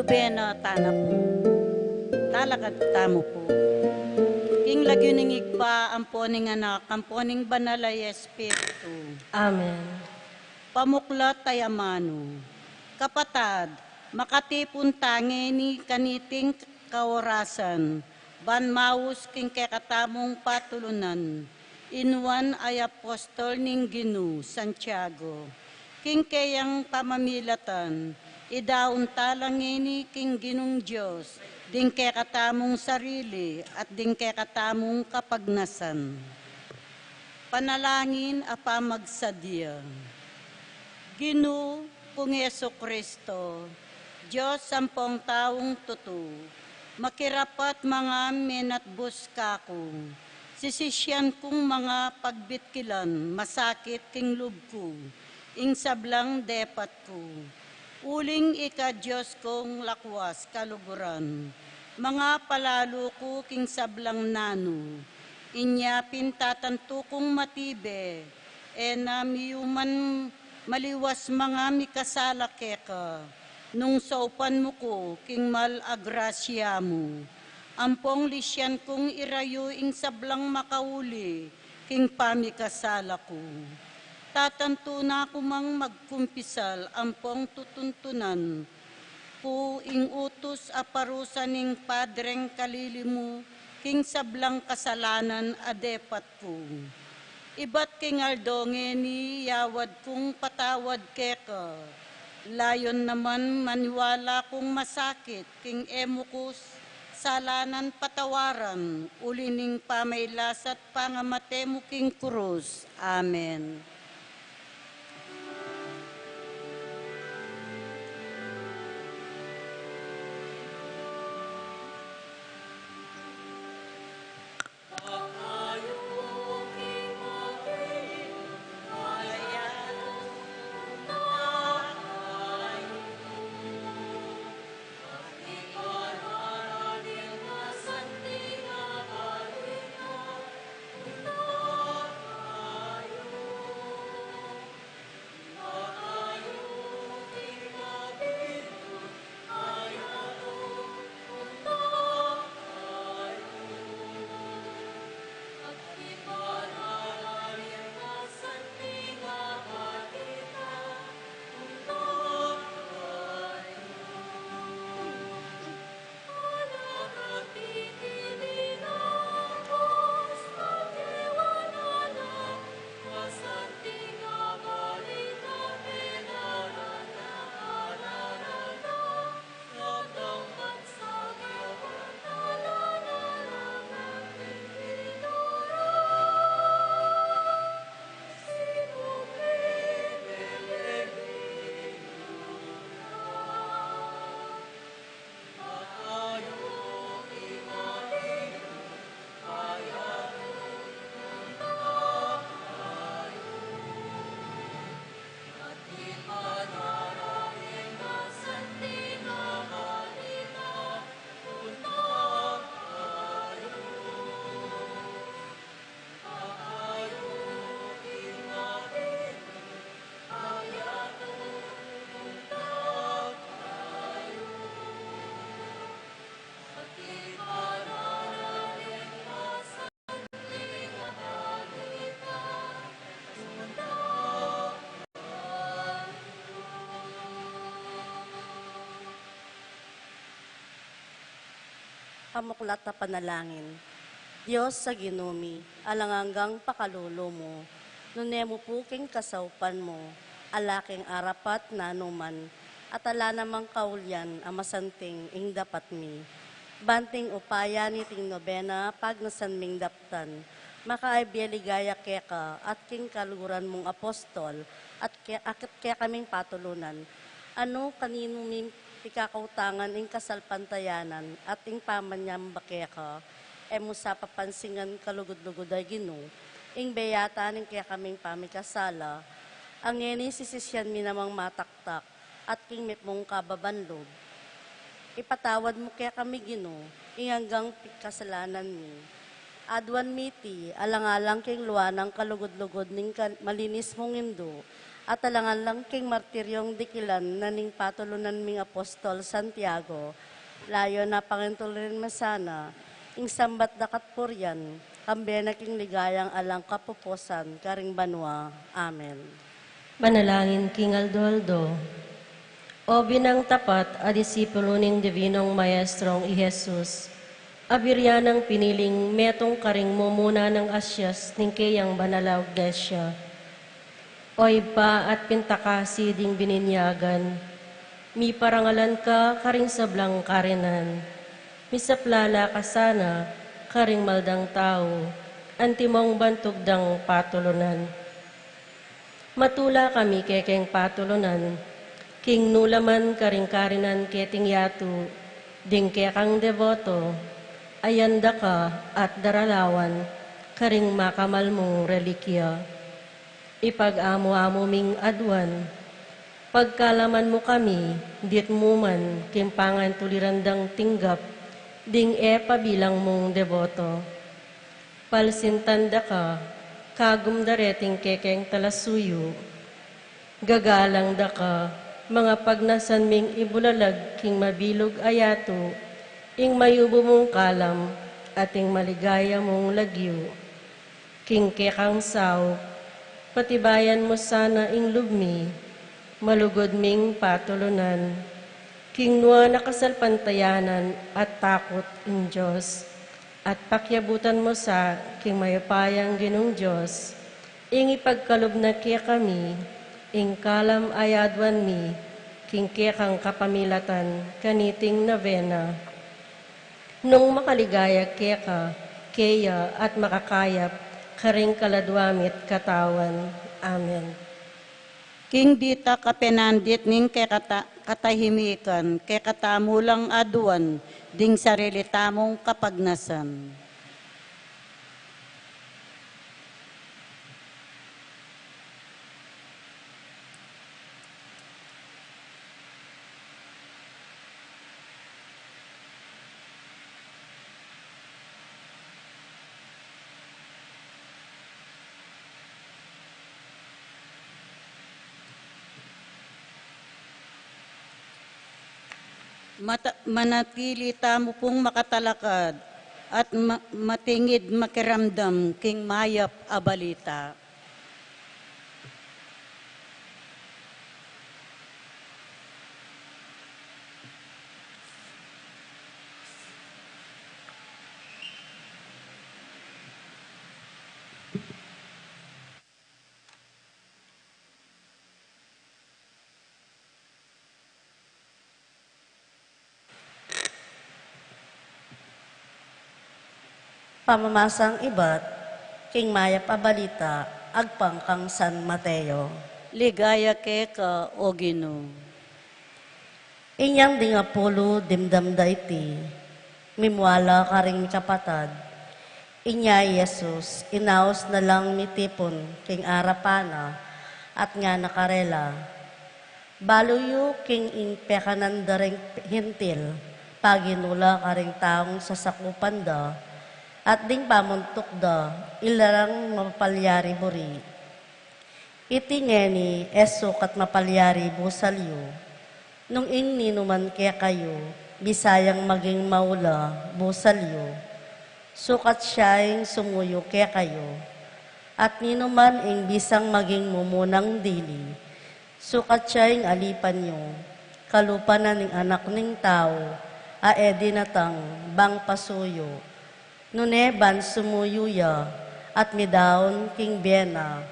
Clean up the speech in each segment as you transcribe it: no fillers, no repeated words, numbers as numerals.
nobena tana po, talakad tamo po. King lagyuning igpa, amponing anak, amponing banalay espiritu. Amen. Pamuklat tayamano. Kapatad, makatipon tangi ni kaniting kaorasan, banmaus king kekatamong patulunan, inuan ay apostol ning Ginu, Santiago. King kayang pamamilatan, idaun talang ini king Ginong Diyos, ding kekatamong sarili at ding kekatamong kapagnasan. Panalangin apamagsadya. Ginu kung Yeso Kristo, Diyos sampong taong tutu, makirapat mga menatbus kako, sisisyan kong mga pagbitkilan, masakit king lubko, ing sablang depat ko. Uling ika Diyos kong lakwas kaluguran, mga palalo ko king sablang nano, inya pintatanto kong matibe, miyuman maliwas mga mikasala keka, nung saupan mo ko king mal agrasya mo. Ampong lisyan kong irayo ing sablang makauli, king pamikasala ko. Tatanto na ako mang magkumpisal, ampong tutuntunan, po ing utos aparusan ning padreng kalilimu, king sablang kasalanan adepat ko. Ibat king aldonge ni yawad kong patawad keka, layon naman maniwala kong masakit, king emukus, salanan patawaran, ulining pamaylasat pangamatemo king krus. Amen. Pamuklat na panalangin. Diyos sa ginumi, alanganggang pakalulo mo, nunemo puking kasaupan mo, alaking arapat na anuman, at ala namang kaulyan ang masanting ing dapat mi. Banting upaya ni ting nobena pag nasanming daptan, makaibyaligaya keka at king kaluguran mong apostol at kaya kaming patulunan. Ano kanino mi ikakautangan ing kasalpantayanan at ing pamanyam bakeka, emo sa papansingan kalugod-lugod ay Gino, ing beyata ning kaya kaming pamikasala, ang ngeni sisisyan mi namang mataktak at king mong kababanlog. Ipatawad mo kaya kami Gino, ing hanggang kasalanan mi. Adwan miti, alang-alang king luwanang kalugod-lugod ning malinis mong indo, at alangan lang king martiryong dikilan naning patulunan ming apostol Santiago, layo na pangintulin masana, ing sambat dakat puryan, kambena king ligayang alang kapupusan, karing banwa. Amen. Manalangin King Aldo. O binang tapat a disipulo ning Divinong Maestrong i Jesus, abiryanang piniling metong karing mumuna ng asyas ning kayang banalaw desya. Oy pa at pintakasi ding bininyagan, mi parangalan ka karing sablang karenan, misaplala ka sana karing maldang tao, antimong bantugdang patulunan. Matula kami kekeng patulunan, king nulaman karing karinan keting yatu, ding kekang devoto, ayanda ka at daralawan, karing makamal mong relikya. Ipag-amo-amo ming adwan, pagkalaman mo kami, dit mo man, kimpangan tulirandang tinggap, ding pabilang mong devoto. Palsintanda ka, kagum dareting kekeng talasuyo, gagalang da ka, mga pagnasan ming ibulalag, king mabilog ayato, ing mayubo mong kalam, ating maligaya mong lagyo, king kekang saw, patibayan mo sana ing lubmi, malugod ming patulunan, king nuwa nakasalpantayanan at takot ing Diyos, at pakyabutan mo sa king mayapayang ginong Diyos, ing ipagkalob na kaya kami, ing kalam ayadwan mi, king kekang kapamilatan, kaniting navena. Nung makaligaya keka, keya at makakayap, karing kaladwamit katawan. Amen. King dita kapenandit ning katahimikan, kekatamulang aduan, ding sarili tamong kapagnasan. Manatili tamo pong makatalakad at matingid makiramdam king mayap a balita. Pamamasang ibat, king maya pabalita, agpang kang San Mateo. Ligaya keka o Ginoo. Inyang dingapulo dimdamda iti, mimwala karing kapatad. Inya Jesus, inaos na lang mitipon, king arapana, at nga nakarela. Baluyo king impekanan daring hintil, paginula karing taong sasakupan da, at ding pamuntok da, ilarang mapalyari buri. Iti ngeni, esok at mapalyari busalyo, nung ninuman kaya kayo, bisayang maging maula, busalyo, sukat siya'ing sumuyo kaya kayo, at ninuman ing bisang maging mumunang dili, sukat siya'ing alipan nyo, kalupanan ng anak ning tao, aedi natang bang pasuyo, nuneban sumuyuya, at midaon king bena,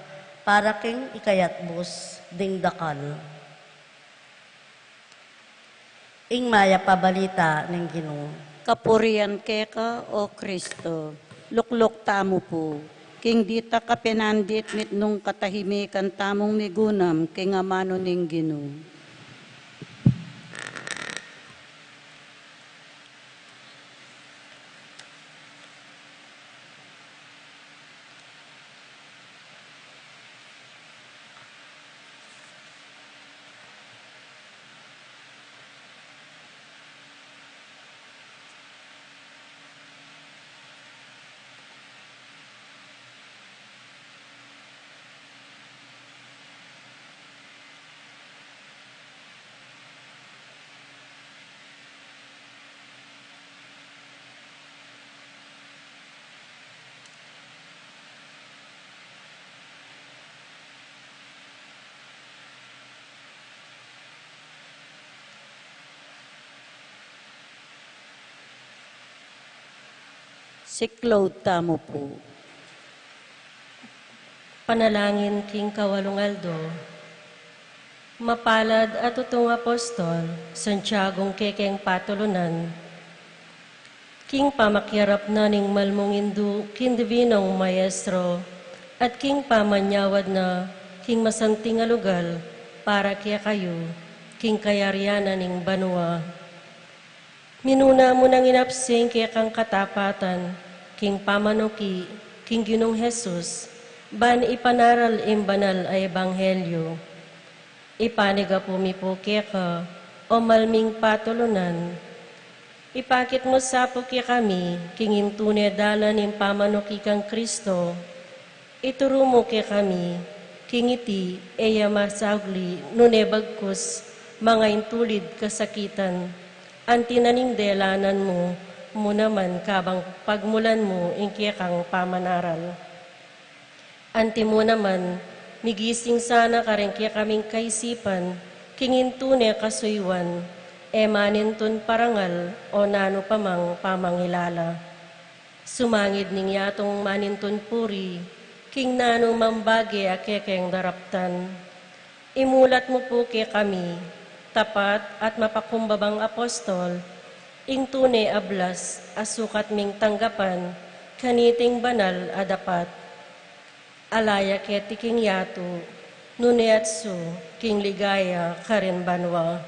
para king ikayatbus ding dakal. Ing maya pabalita ng Ginoo. Kapurian keka o Kristo. Luklok tamo po. King dita kapenandit mit nung katahimikan tamong migunam, king amano ning Ginoo. Si Claude Tamo po. Panalangin king Kawalungaldo. Mapalad at tutong apostol, Santiagong kekeng patulunan, king pamakyarap na ning malmungindu, king divinong maestro, at king pamanyawad na, king masanting alugal, para kaya kayo, king kayaryanan ning banwa. Minuna mo nang inapsing kaya kang katapatan, king pamanuki, king Ginong Jesus, ban ipanaral imbanal ay ebanghelyo. Ipaniga pumipo ka, o malming patulunan. Ipakit mo sa puki kami, kingin tunay dalan ng pamanuki kang Kristo. Ituro mo kami, kingiti, eya masagli, nunebagkus, mga intulid kasakitan. Antinaning delanan mo naman kabang pagmulan mo, ingkya kang pamanaral. Anti mo naman, migising sana karengkya kaming kaisipan, kingin tunay kasuywan, emanintun parangal o nano pamang pamangilala. Sumangid ning yatong manintun puri, king nano mambagi akekeng daraptan. Imulat mo po kami, tapat at mapakumbabang apostol, ing tunay ablas, asukat ming tanggapan, kaniting banal adapat. Alaya keti king yatu, nunetsu, king ligaya, karin banwa.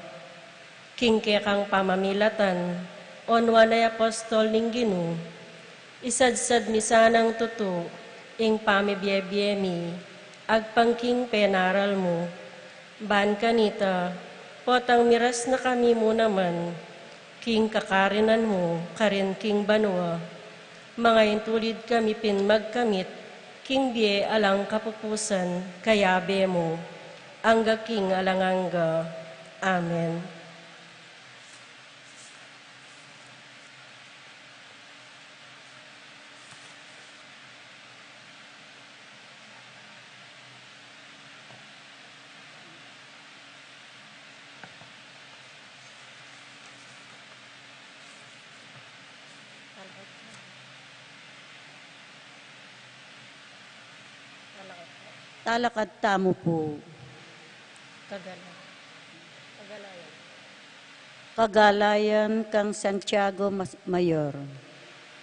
King kekang pamamilatan, onwanay apostol ning Ginu, isadsad misanang tutu, ing pamibiyebiyemi, agpangking penaral mo. Ban kanita, potang miras na kami mo naman, king kakarinan mo, karin king banwa. Mga intulid kami pinmagkamit, king biye alang kapupusan, kayabe mo, angga king alanganga. Amen. Talakad Tamo po. Kagalayan kang Santiago Mayor.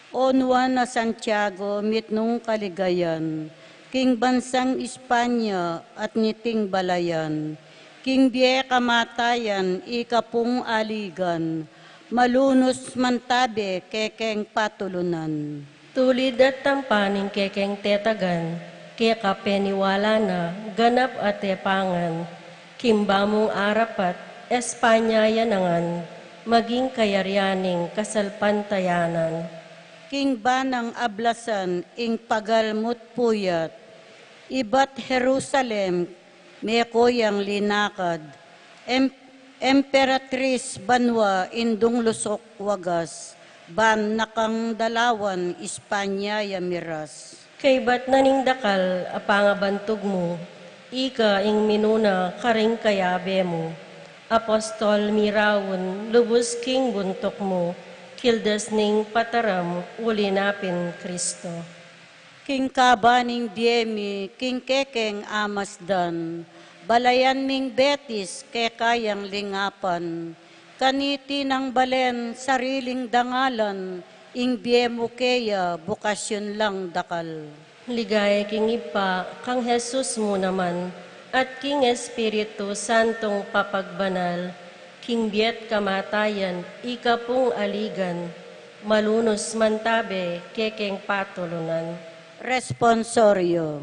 Onwa na Santiago mitnong kaligayan, king bansang Espanya at niting balayan, king biye kamatayan, ikapung aligan, malunos mantabe kekeng patulunan. Tulid at tampaning kekeng tetagan, kaya kapeniwala na, ganap at tepangan, kimbamong arapat, Espanya yanangan, maging kayaryaning kasalpantayanan. King banang ablasan, ing pagalmut puyat, ibat Jerusalem, mekoyang linakad, Emperatrice Banwa, indung lusok wagas, ban nakang dalawan, Espanya yamiras. Kay ba't naning dakal, apangabantog mo, ika ing minuna karing kayabe mo, apostol mirawon, lubos king buntok mo, kildas ning pataram, ulinapin Kristo. King kabaning diemi, king kekeng amasdan, balayan ming betis, kekayang lingapan, kaniti ng balen, sariling dangalan, ing biemo keya, bukasyon lang dakal. Ligaya king ipa, kang Jesus mo naman, at king Espiritu Santong papagbanal, king biet kamatayan, ikapung aligan, malunos mantabe, kekeng patulunan. Responsorio.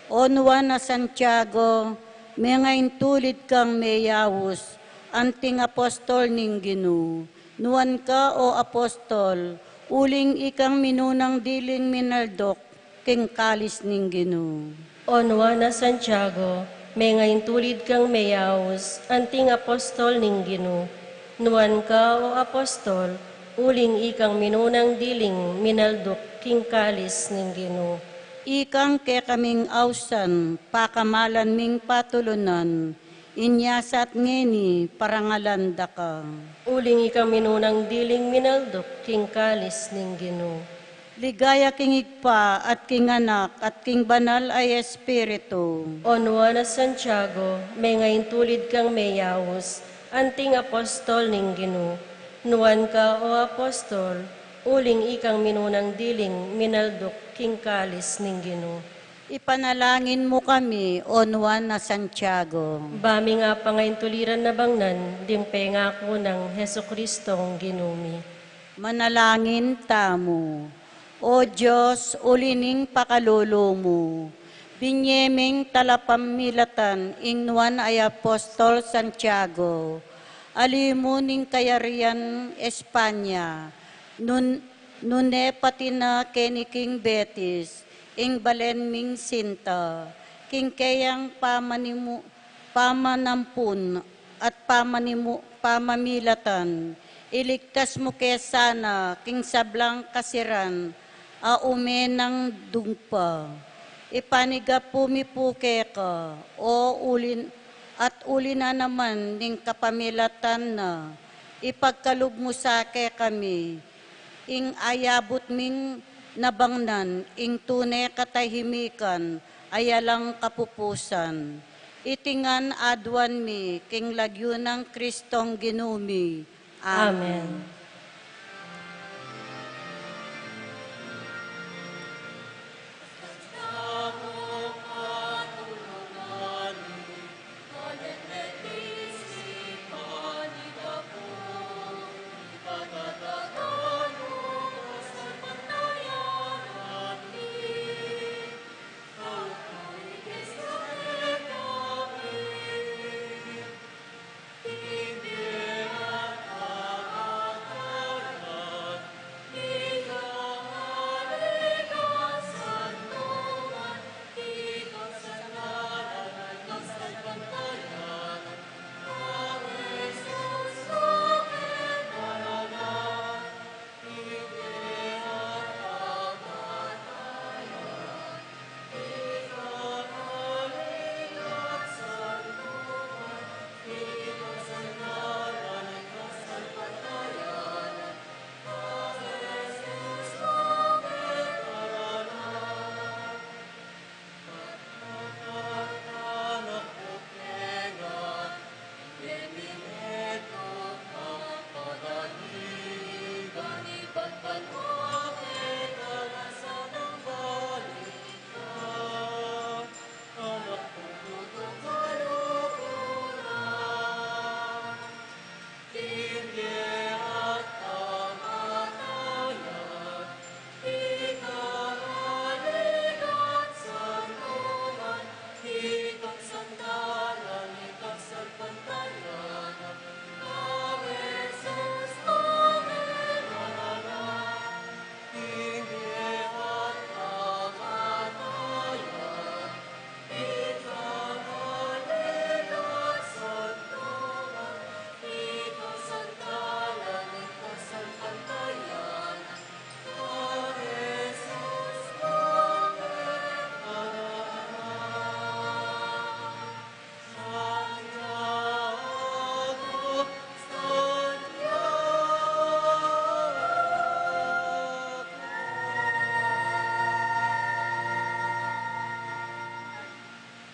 Onwa na Santiago, mga intulid kang mayawos, anting apostol ning Ginu. Nuan ka o apostol, uling ikang minunang diling minaldok, king kalis ning Ginu. Onwa na Santiago, may ngayon tulid kang mayawos, anting apostol ning Ginu. Nuan ka o apostol, uling ikang minunang diling minaldok, king kalis ning Ginu. Ikang ke kaming ausan, pakamalan ming patulunan, inyasat ngeni parangalan daka. Uling ikang minunang diling minaldok, king kalis ning Ginu. Ligaya king Igpa at king Anak at king Banal ay Espiritu. Onwa na Santiago, may ngayon tulid kang mayawos, anting apostol ning Ginoo. Nuan ka o apostol, uling ikang minunang diling minaldok king kalis ning Ginoo. Ipanalangin mo kami, O Juan na Santiago. Bami nga pa ngayon tuliran na bangnan, dimpay nga ko ng Heso Kristong ginumi. Manalangin tamo. O Diyos, ulining pakalolo mo. Binyeming talapamilatan, ingnuan ay Apostol Santiago. Alimuning kayarian Espanya. Nune pati na keniking Betis, ing balenming sinta. King kayang pamanampun at pamamilatan. Iligtas mo kesana, king sablang kasiran, aumenang dungpa. Ipaniga pumipuke ka, o uli na naman ning kapamilatan na. Ipagkalug mo sake kami, ing ayabot ming nabangnan, ing tunay katahimikan, ayalang kapupusan. Itingan adwan mi, king lagyo ng Kristong ginumi. Amen.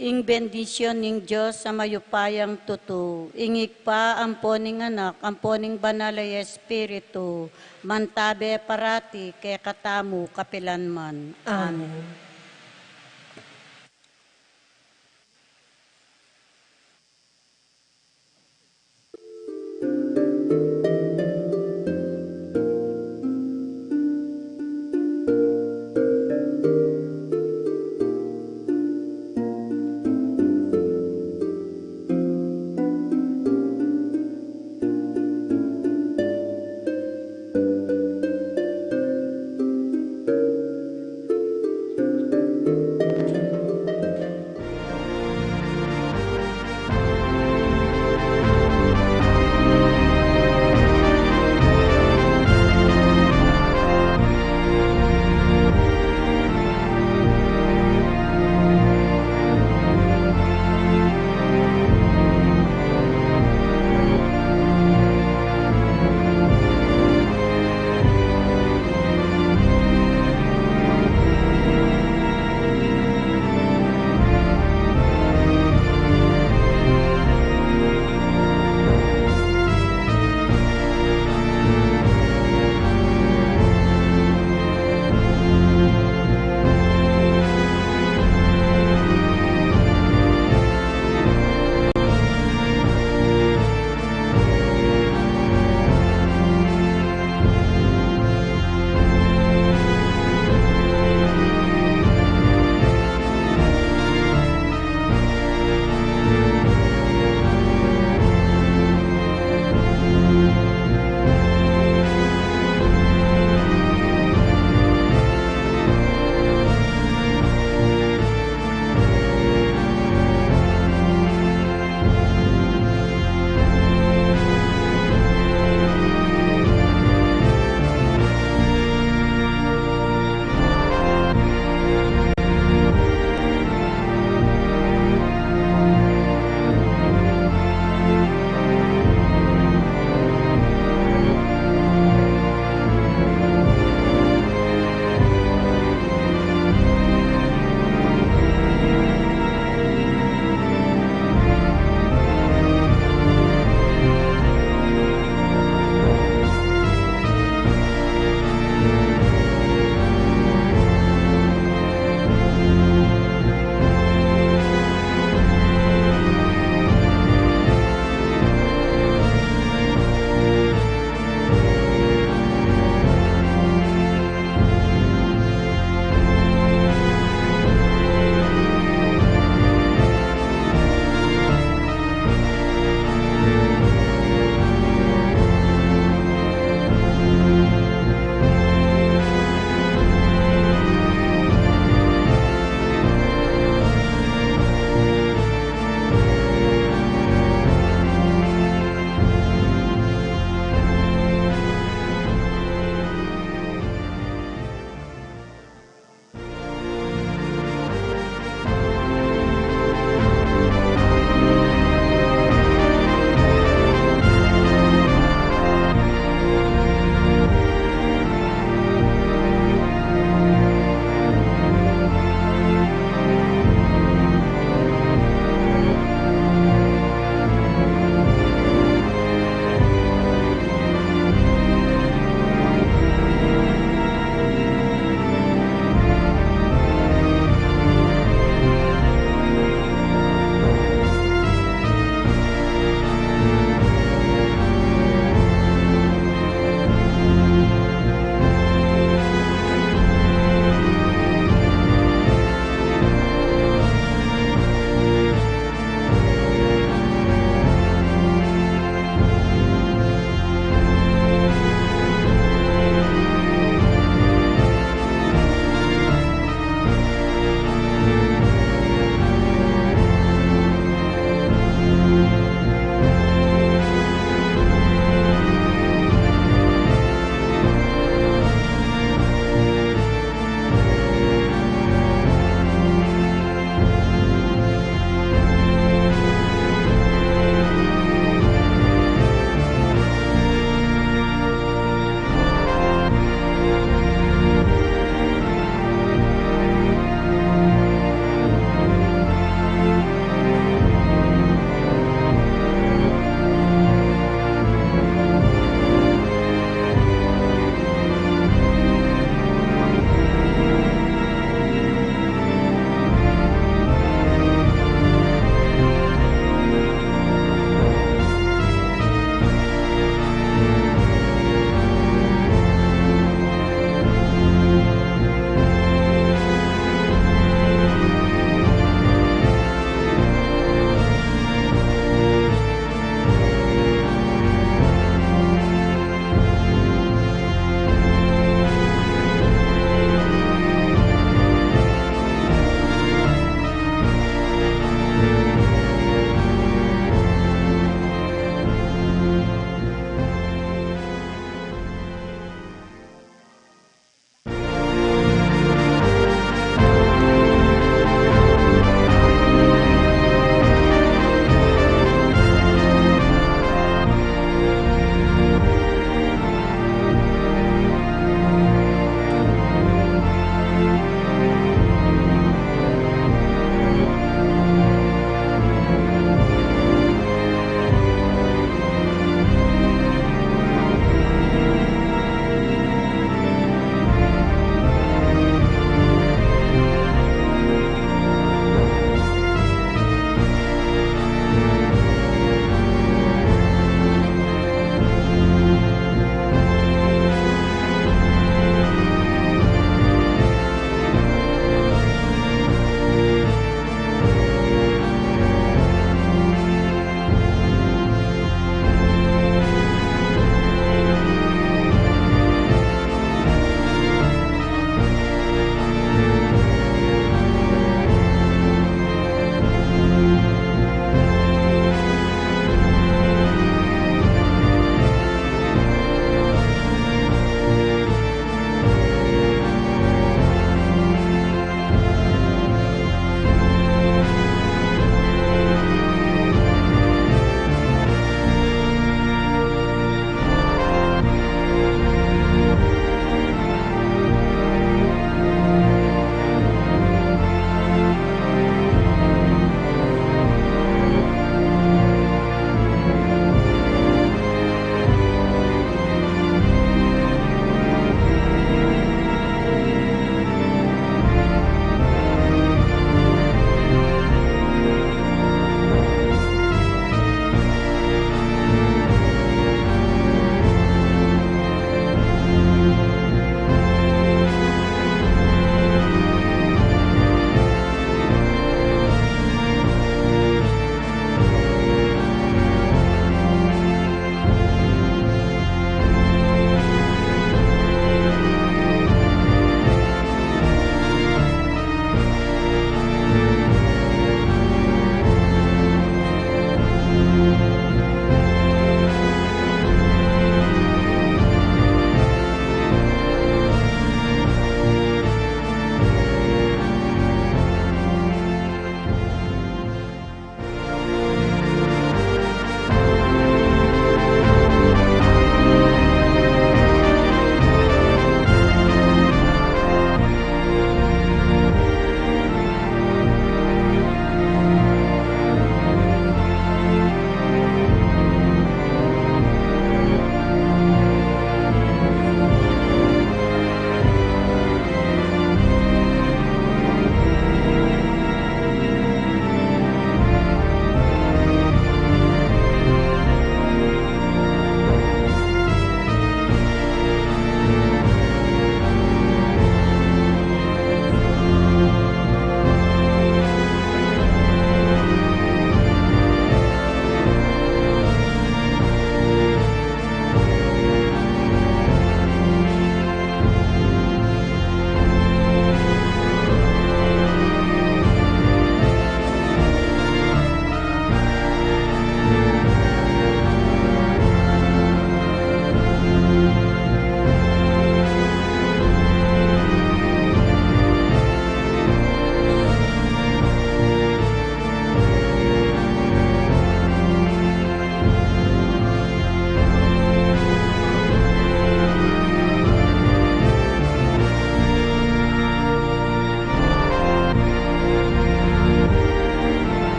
Ing bendisyon ning Diyos sa mayupayang tutu, ingig pa ampo ning Anak, ampo ning Banalay Espiritu, mantabe parati kay katamu kapilanman. Amen.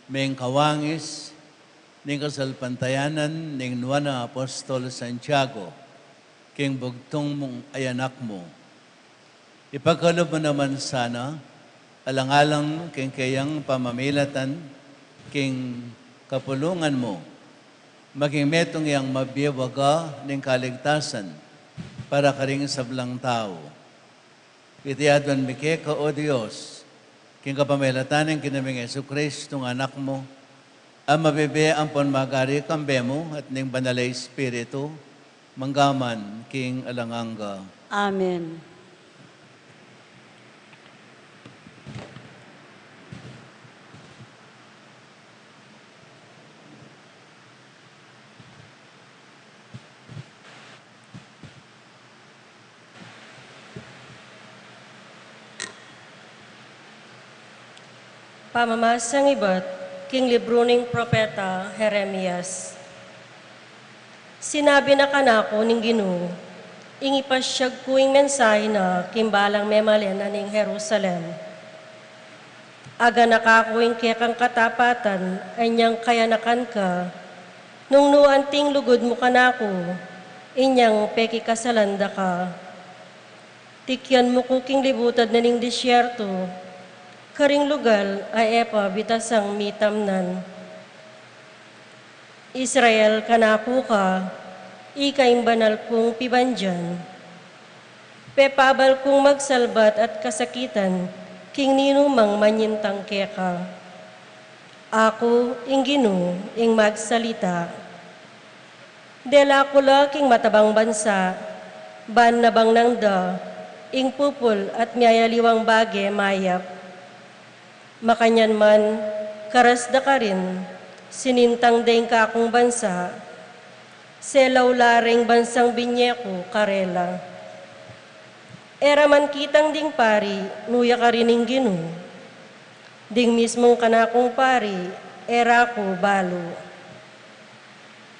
Meng kawangis, ning kasalpantayanan, ning nuwana Apostol Santiago, king bugtong mong ayanak mo. Ipagkalob mo naman sana, alang-alang king kayang pamamilatan, king kapulungan mo, maging metong yang mabiyawaga ning kaligtasan para karing sablang tao. Itiadwan mike ka, O Diyos, king kapamilatan ng kinaming Yesu Kristo, ng anak mo, ang mabibi ang ponmagari kambe mo at ning banalay Espiritu, manggaman king alanganga. Amen. Pamamasang iba't king libro ning propeta Jeremias. Sinabi na kanako ning Ginoo, ingipasyag ko ing mensahe na kimbalang memalen aning Jerusalem. Aga nakakuing kekang katapatan ay niyang kayanakan ka, nung nuanting lugod mo kanako, inyang peki kasalanda ka. Tikyan mo kuking libutad na ning disyerto, karing lugal ay epa bitasang mitamnan. Israel, kanako ka, ikaing banal kong pibandyan. Pepabal kong magsalbat at kasakitan, king ninumang manyintang keka. Ako, ing Ginoo, ing magsalita. Dela kula king matabang bansa, ban na bang nangda, ing pupul at miyayaliwang bage mayap. Makanyan man, karasda ka rin, sinintang daing kakong bansa, selaw laring bansang binyeko, karela. Era man kitang ding pari, nuya ka rin ing Ginoo. Ding mismong kanakong pari, era ko balo.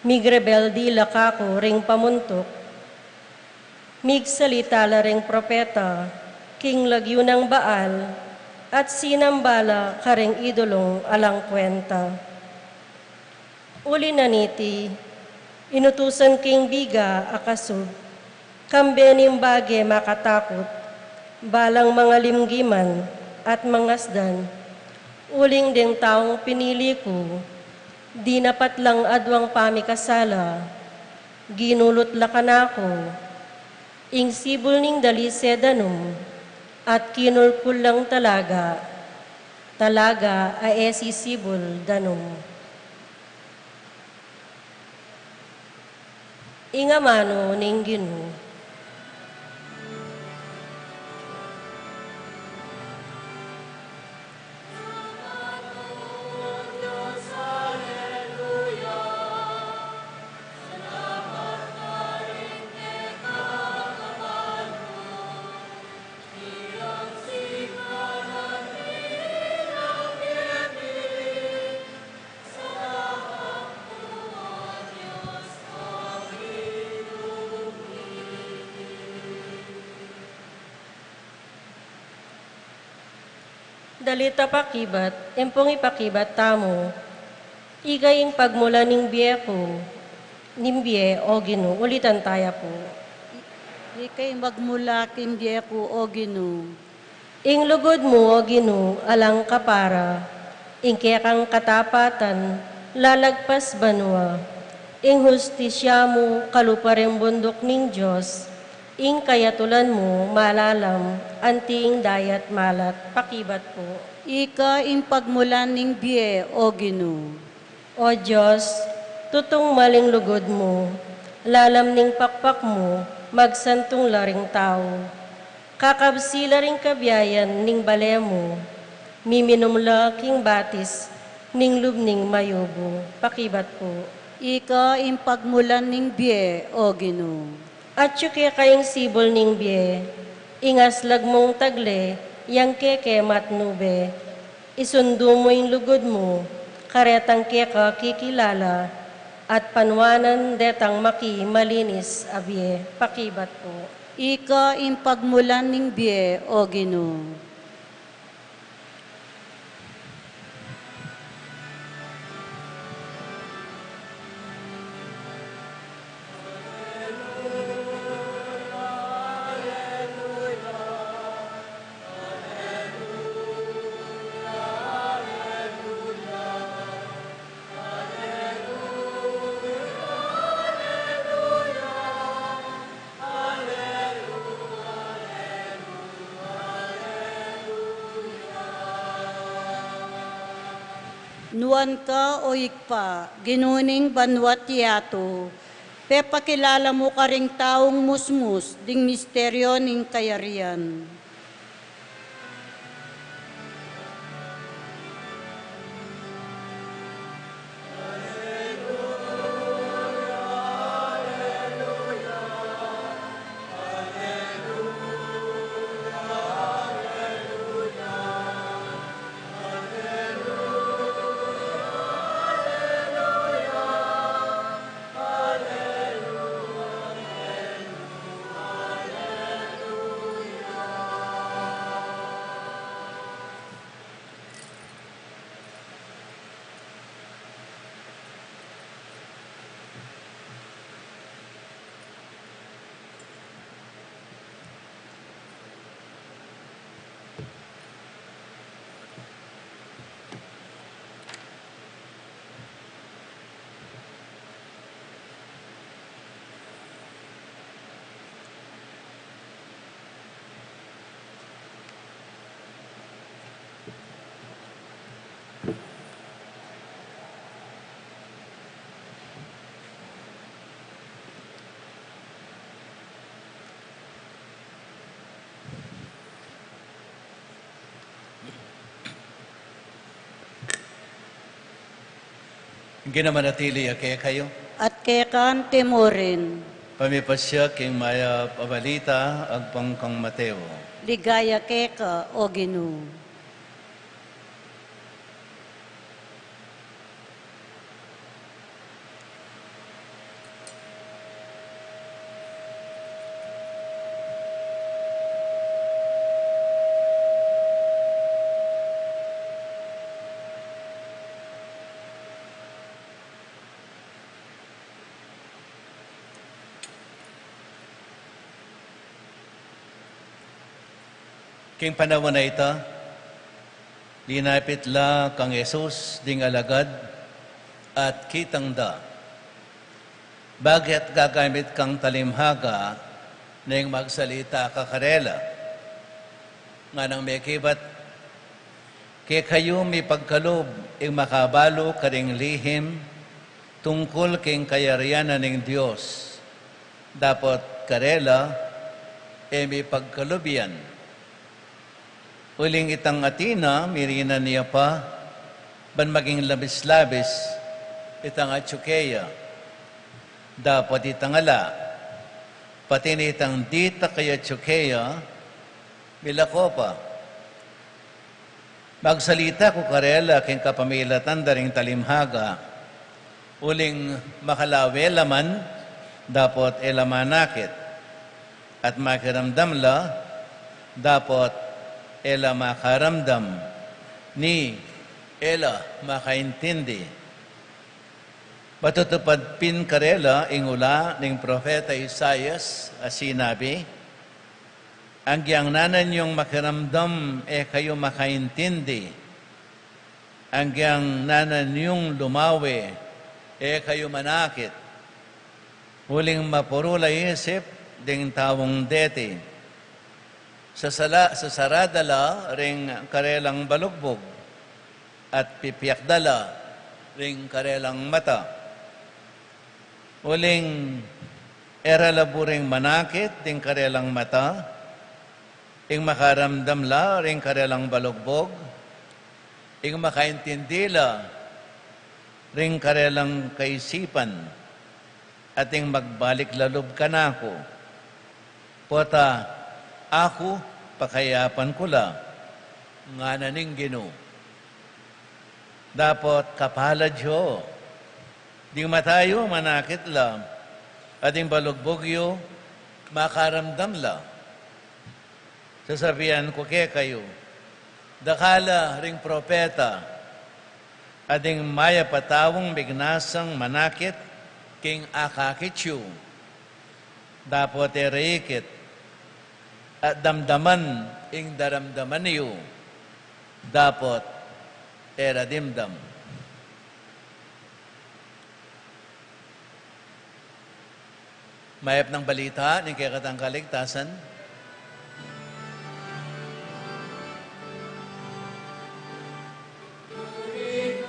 Migrebel di lakako ring pamuntok, migsalita la ring propeta, king lagyo ng Baal, at sinambala karing idolong alang kwenta. Uli na niti, inutusan king biga akasub, kambening bage makatakot, balang mga limgiman at mangasdan, uling ding taong pinili ko, di napat lang adwang pamikasala, ginulot lakanako, ing sibol ning dali sedanum, at kinulkul lang talaga ay esisibol danum. Ingamano ning Ginoo. Dalita pakibat, empong ipakibat tamo, igaying pagmula ning biye ko, nimbiye o Ginoo, ulitan taya po. Ikay magmula kimbiye ko, O Ginoo. Ing lugod mo, o Ginoo, alang kapara, ing kekang katapatan, lalagpas banwa, ing hustisya mo, kalupareng bundok ning Diyos, ing kayatulan mo, malalam, anting dayat malat, pakibat po. Ika ing pagmulan ning biye, O Ginoo. O Diyos, tutong maling lugod mo, lalam ning pakpak mo, magsantong laring tao. Kakabsila ring kabiyayan ning bale mo, miminumla king batis, ning lubning mayubo, pakibat po. Ika ing pagmulan ning biye, O Ginoo. At yuke kayong sibol ning biye, ingaslag mong tagle, yang keke matnube, isundo mo yung lugod mo, karetang keka kikilala, at panwanan detang maki malinis abye, pakibat po. Ika ing pagmulan ning biye, O Ginoo. nuan ka o ikpa, ginuning banwat yato, pe pakilala mo ka ring taong musmus, ding misteryo ning kayarian. Ginamanatili kaya kayo. At kekan timorin, Pamipasya king maya pabalita agpang kang Mateo. ligaya keka o Ginoo. King panahon na ito, linapit la kang Jesus ding alagad at kitang da. Bagit gagamit kang talimhaga ng magsalita kakarela. Nga nang may kibat, kaya kayo may pagkalob ang makabalo karing lihim tungkol king kayarianan ng Diyos. Dapat karela may pagkalob yan. Uling itang atina, mirina niya pa, ban maging labis-labis, itang atsukeya. Dapat itangala, pati na itang dita kaya atsukeya, milako pa. Magsalita ko karela king kapamilatan daring talimhaga, uling makalawela man, dapat elamanakit. At makiramdam la, dapat ela makaramdam ni ela makaintindi. Matutupad pin karela ingula ng propeta Isaias sinabi, ang giyang nanan yung makiramdam kayo makaintindi. Ang giyang nanan yung lumawi kayo manakit. Huling mapurula isip ding tawong deti. Sa saradala ring karelang balugbog at pipiyakdala ring karelang mata. Uling eralaburing manakit ding karelang mata, ing makaramdam la ring karelang balugbog, ing makaintindila ring karelang kaisipan, at ing magbalik lalob kanako. Pota, ako, pakayapan ko la, nga naning Ginoo. Dapat kapalad yo, di matayo manakit la, at yung balugbogyo, makaramdam la. Sasabihan ko kayo, dakala ring propeta, at yung maya patawong bignasang manakit, king akakityo. Dapat erikit, at damdaman ing daramdaman niyo, dapat eradimdam. Mayap ng balita ng kayakatang kaligtasan. Tuwing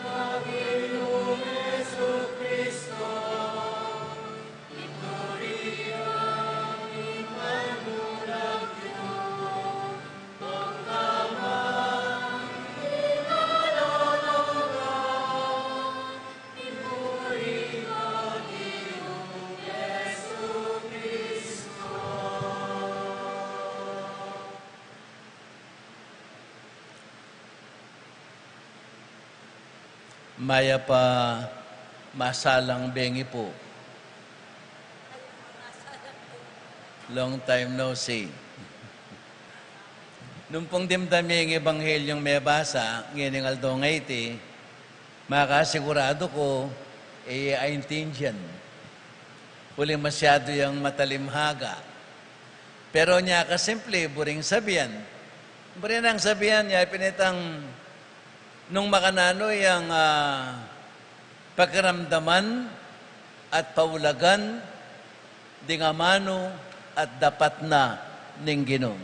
maya pa masalang bengi po. Long time no see. Nung pong dimdami ang Ebanghelyong may basa, ngining aldong 80, makasigurado ko, aintindihan. Uli masyado yung matalimhaga. Pero niya kasimple, buring sabihan. Buring ang sabihan niya, pinitang nung makanano yung pakiramdaman at paulagan, dingamano at dapat na ning Ginoo.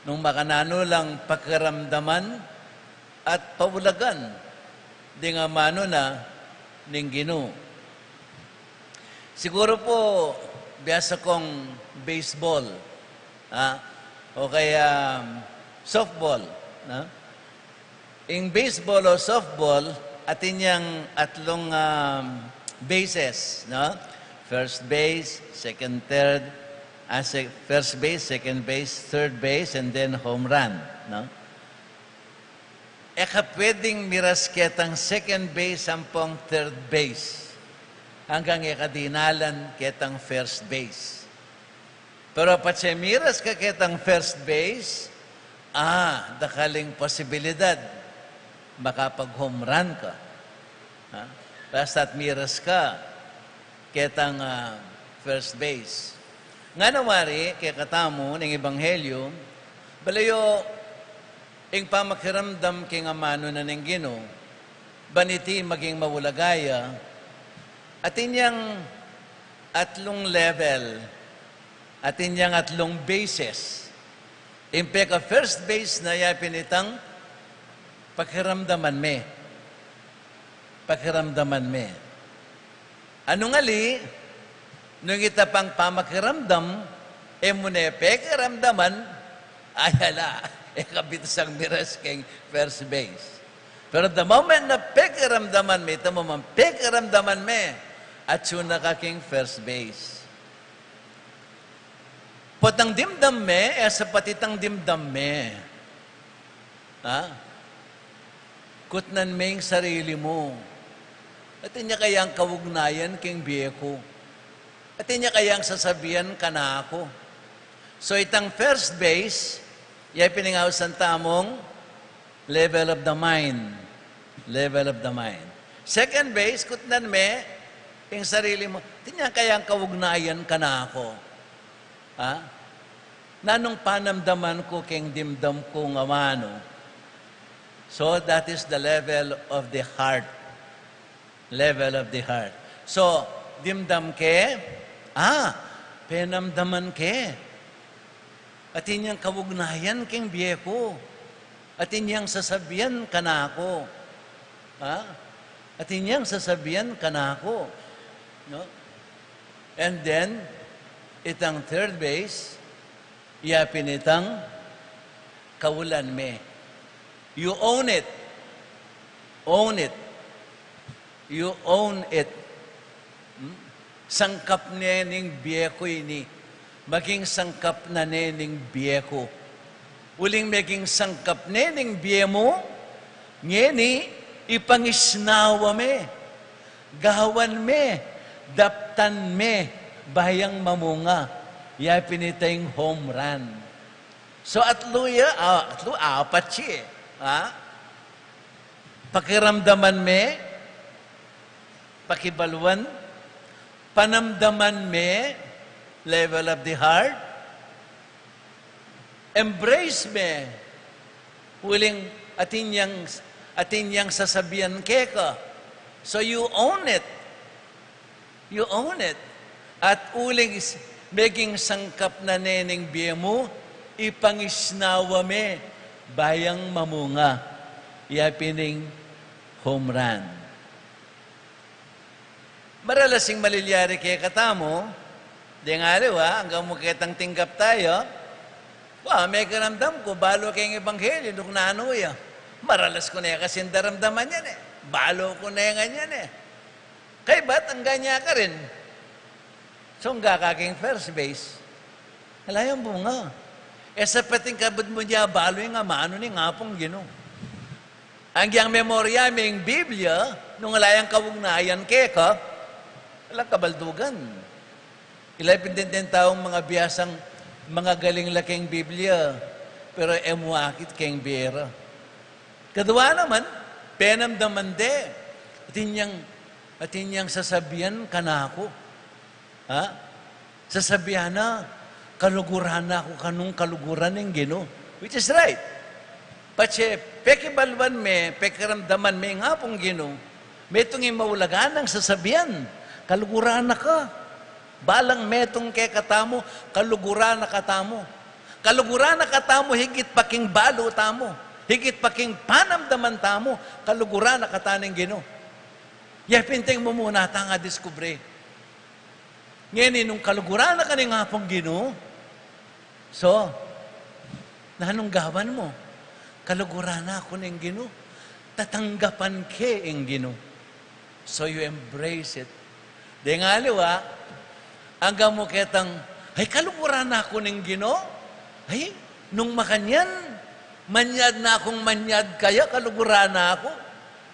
Nung makanano lang pakiramdaman at paulagan, dingamano na ning Ginoo. Siguro po, biyasa kong baseball, o kaya softball. In baseball o softball, atin yung atlong bases. First base, second, third, first base, second base, third base, and then home run. Pwedeng miras ketang second base sampung third base hanggang ikadinalan ketang first base. Pero patse miras ka ketang first base, dakaling posibilidad makapag-home run ka. Basta't miras ka ketang first base. Nga nawari, kaya katamo ng Ebanghelyo, balayo, ing pamakiramdam king amano na ng Ginoo, baniti maging mawulagaya, atin yang atlong level, atin yang atlong bases. Impeka first base na ya pinitang pakiramdaman me. Pakiramdaman me. Anong ali, nung ita pang pamakiramdam, muna pakiramdaman, ayala, kabitasang miras king first base. Pero the moment na pakiramdaman me, ito mo man pakiramdaman me, at suna ka king first base. Potang dimdam me, sa patitang dimdam me. Kutnan me yung sarili mo. At niya kayang kawugnayan king biyeko. At niya kayang sasabihan ka na ako. So itang first base, yay piningaw sa tamong level of the mind. Level of the mind. Second base, kutnan me, yung sarili mo. At niya kayang kawugnayan ka na ako. Nanong panamdaman ko king dimdam ko nga mano. So that is the level of the heart. Level of the heart. So, dimdam ke, penamdaman ke. At inyang kawugnayan king biyeko. At inyang sasabihan ka na ako. At inyang sasabihan ka na ako. No? And then, itang third base, yapin itang kawulan me. You own it. Own it. You own it. Sangkap nening biyeko ini. Maging sangkap na nening biyeko. Uling maging sangkap nening biyemo, ngeni, ipangisnawa me. Gahawan me. Daptan me. Bayang mamunga. Yapinitayng home run. So apat siya. Pakiramdaman me, pakibaluan, panamdaman me, level of the heart, embrace me, huling atinyang sasabihan keka. So you own it. You own it. At uling maging sangkap na nening biye mo, ipangisnawa me, bayang mamunga, yapining home run. Maralasing malilyari kay katamo, di nga hanggang mo kitang tinggap tayo, may karamdam ko, balo kayong Ebanghelyo, nung nanuya. Maralas ko na kasi daramdaman yan Balo ko na yan Kay ba't ang ganya ka rin? So, ang gakaking first base, alayang bunga. Sa pating kabod mo diya, balo yung amano ni ngapong Ginoo. Ang yang memorya ming Biblia, nung alayang kawugnayan keka, walang kabaldugan. Ilay pintintin taong mga biyasang, mga galing laking Biblia, pero emuakit keng biyera. Kadwa naman, penamdaman de, atinyang sasabihan kanako. Ha? Sasabihan na, kaluguran na ako kanong kaluguran ng Ginoo. Which is right. Pache, pekibalwan me, pekiramdaman me nga pong Ginoo, may itong imaulagan ng sasabihan, kaluguran na ka. Balang metong kay katamo, kaluguran na katamo. Kaluguran na katamo, higit paking balo tamo. Higit paking panamdaman tamo, kaluguran na kataning Ginoo. Yapinting mo muna ta nga diskubre. Ngayon, nung kaluguran na kaning nga pong Ginoo, so, nanong gawan mo? Kaluguran na ako ng Ginoo. Tatanggapan ke ang Ginoo. So you embrace it. Di nga liwa, hanggang mo ketang, ay kaluguran na ako ng Ginoo. Ay, nung makanyan, manyad na akong manyad kaya, kaluguran na ako.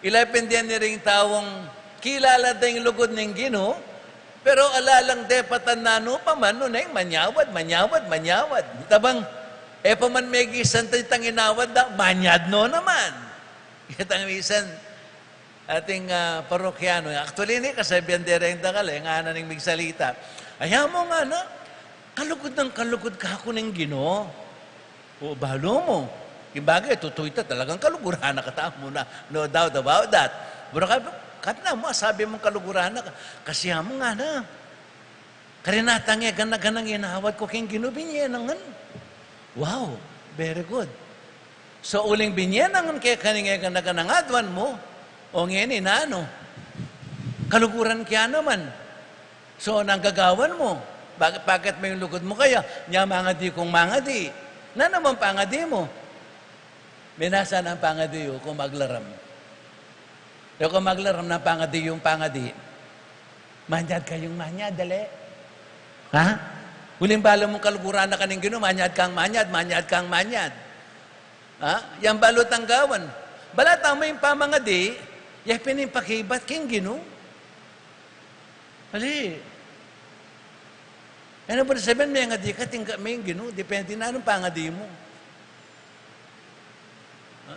Ilapindihan ni ring tawong kilala ding lugod ng Ginoo, pero alalang depatan na no pa man, nun eh, manyawad. Tabang, pa man may gisan tang inawad da, manyad no naman. Itang misan, ating parokyano, actually ni kasabihan direng da kala, nga na ning migsalita. Ayaw mo nga na, kalugod ka ako ng Ginoo. O balo mo. Kimbagay, tutoy ta, talagang kaluguran na katamo na. No doubt about that. Pero kat na mo, sabi mong kaluguran na ka. Kasi mo nga na. Karinatang ganang inawad ko king Ginoo, binyenangan. Wow, very good. So, uling binyenangan kaya kaninga ganangadwan mo, o ngayon inano, kaluguran kaya naman. So, nanggagawan mo, bakit may lugod mo kaya? Nya mangadi kong mangadi. Na naman pangadi mo. Minasa ng pangadi kung maglaram. Yung kung maglaram ng pangadi yung pangadi, manyad kayong manyad, dali. Ha? Huling balo mong kaluguran na kaning Ginoo, manyad kang manyad. Ha? Yang balot ang gawan. Balata mo yung pamangadi, yung pinipakibat king Ginoo. Hali. Ano ba sabihin, may ngadi ka, tingka may Ginoo, depende na anong pangadi mo. Ha?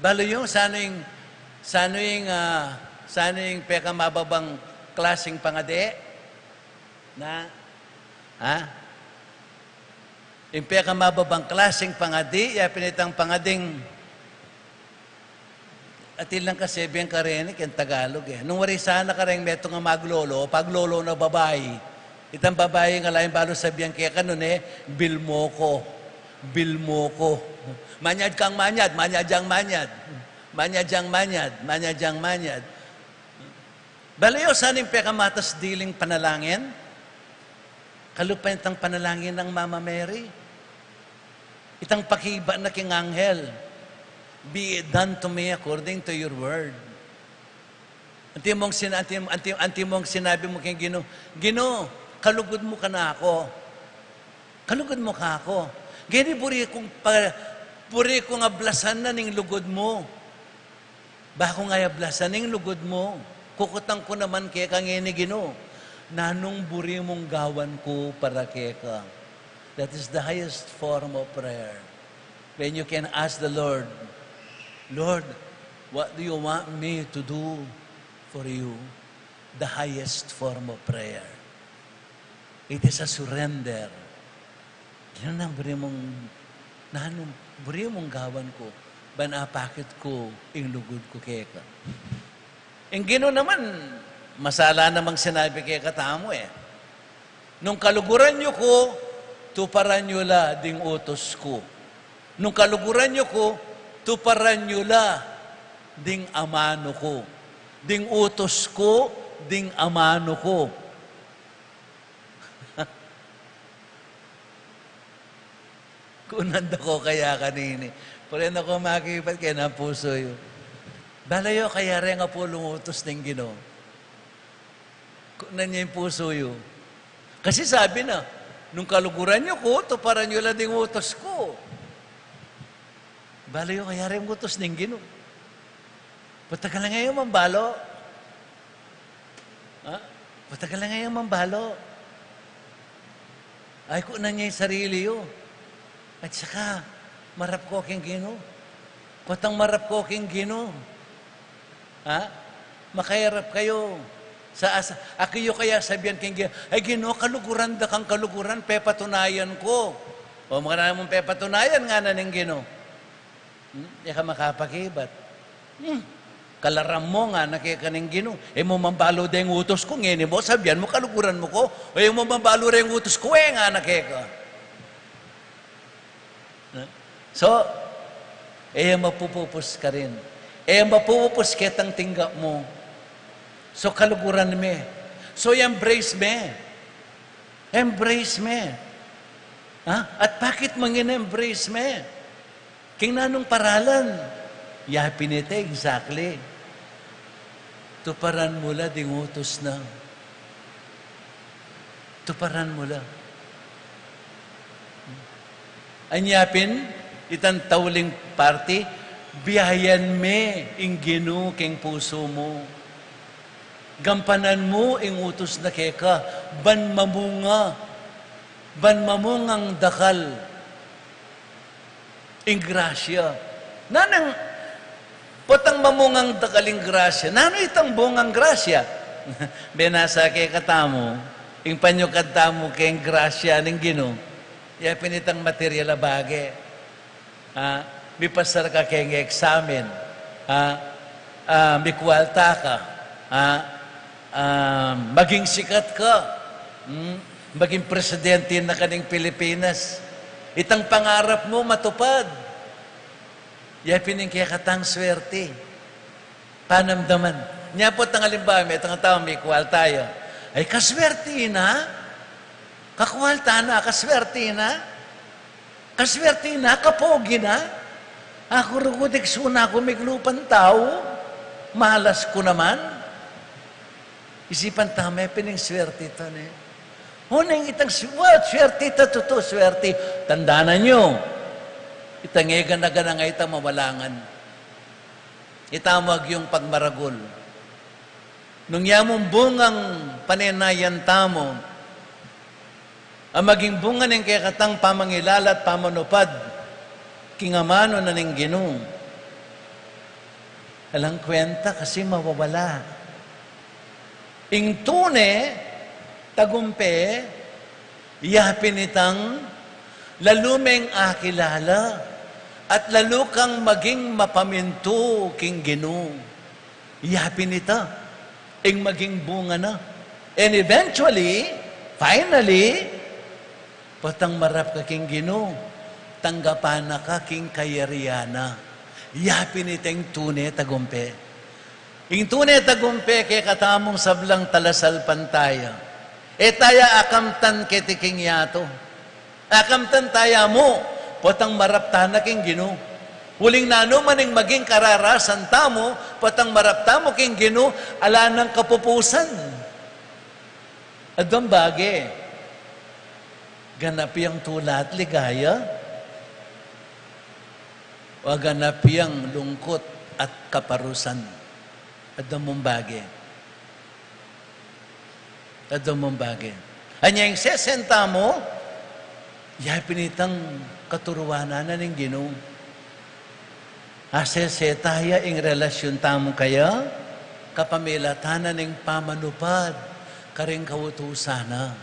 Balo yung, sana yung peka mababang klaseng pangadi, na, ha? Yung peka mababang klaseng pangadi, pinitang pangading, at ilang kasi biyang karinig, yung Tagalog eh. Nung wari sana ka rin meto nga maglolo, paglolo na babae, itang babae nga laing balo sabihan kaya ka nun eh, bil mo ko. Manyad kang manyad. Balayo, saan yung pekamatas diling panalangin? Kalupain itang panalangin ng Mama Mary. Itang pakiba na king anghel. Be it done to me according to your word. Anti mong sinabi mo kay Ginoo, Ginoo, kalugod mo ka na ako. Gani puri kong ablasan na ning lugod mo. Bako nga ablasan ning lugod mo. Kukutang ko naman kaya kang ini Ginoo. Nanong buri mong gawan ko para kaya ka. That is the highest form of prayer. When you can ask the Lord, Lord, what do you want me to do for you? The highest form of prayer. It is a surrender. Yan ang buri mong gawan ko, banapakit ko, inglugod ko kaya ka. Ang Ginoo naman, masala namang sinabi kaya katamo eh. Nung kaluguran nyo ko, tuparan nyo la ding utos ko. Nung kaluguran nyo ko, tuparan nyo la ding amano ko. Ding utos ko, ding amano ko. Kunanda ko kaya kanini. Pero ako makipat kaya na puso yun. Balayo kaya rin nga po lungutos ng Ginoo. Kunan niya yung puso yun. Kasi sabi na, nung kaluguran niyo ko, tuparan niyo lang ding utos ko. Balayo kaya rin utos ng Ginoo. Patagal na ngayon mambalo. Ha? Patagal na ngayon mambalo. Ay ko na niya yung sarili yo. At saka, marap ko king Gino. Patang marap ko king Gino. Ha? Makayarap kayo. Akiyo kaya sabihan king Gino, ay Gino, kaluguran da kang kaluguran, pepatunayan ko. O mga namang pepatunayan nga na ning Gino. Di ka makapakibat. Kalaram mo nga nakikaning Gino. Mo mambalo da yung utos ko, ngayon mo, sabihan mo, kaluguran mo ko. O mo mambalo da yung utos ko, nga nakika. So, mapupupos ka rin. Mapupupos kitang tinggap mo. So, kaluguran me. So, embrace me. Embrace me. Ha? At bakit mangin-embrace me? King nanong paralan. Yapinite, exactly. Tuparan mula ding utos na. Tuparan mula. Anyapin, itang tauling party, biyayan me ing Gino king puso mo. Gampanan mo ing utos na keka, ban mamungang dakal, ing grasya. Nanang, potang mamungang dakal ing grasya, nano itang bungang grasya? Benasa kay katamo, ing panyukad tamo king grasya ning Gino, yapin itang material abage. May pasar ka keng examen, may kwalta ka, maging sikat ka, maging presidente na kaning Pilipinas, itang pangarap mo matupad. Yapin kaya katang swerte. Panamdaman. Niya po tang halimbawa, may itang tao may kwalta yun. Ay kaswerte na, kakwalta na, kaswerte na, kaswerte na, kapogi na. Ako rugudik suna ako may glupan tao. Malas ko naman. Isipan tama, pining swerte ito. Hunang itang swerte ito, totoo swerte. Tandaan nyo, itang egan-aga nga itang mawalangan. Itamag yung pagmaragol. Nung yamong bungang panenayan tamo, ang maging bunga ng kaya katang pamangilala at pamanupad, kingamano na ning Gino. Alang kwenta kasi mawawala. Ing tune, tagumpe, yapin itang lalumeng akilala at lalo kang maging mapaminto king Gino. Yapin ita, ing maging bunga na. And eventually, finally, patang marap ka king Gino, tanggapan na ka king kayariana. Yapin itang tune, tagumpe. Ing tunay tagumpe kay katamong sablang talasal pantaya. Taya akamtan ketiking yato. Akamtan taya mo, potang maraptana king Gino. Huling nano maning maging kararasan tamo, potang maraptamo king Gino, ala ng kapupusan. Adong bage, ganapiyang tula at ligaya, o ganapiyang lungkot at kaparusan. Adong mong bagay. Adong mong bagay. Anya yung sesenta mo, yapinitang katuruanan na ng Gino. Asesetaya ing relasyon tamo kaya, kapamilatanan ng pamanupad, karing kawutusana.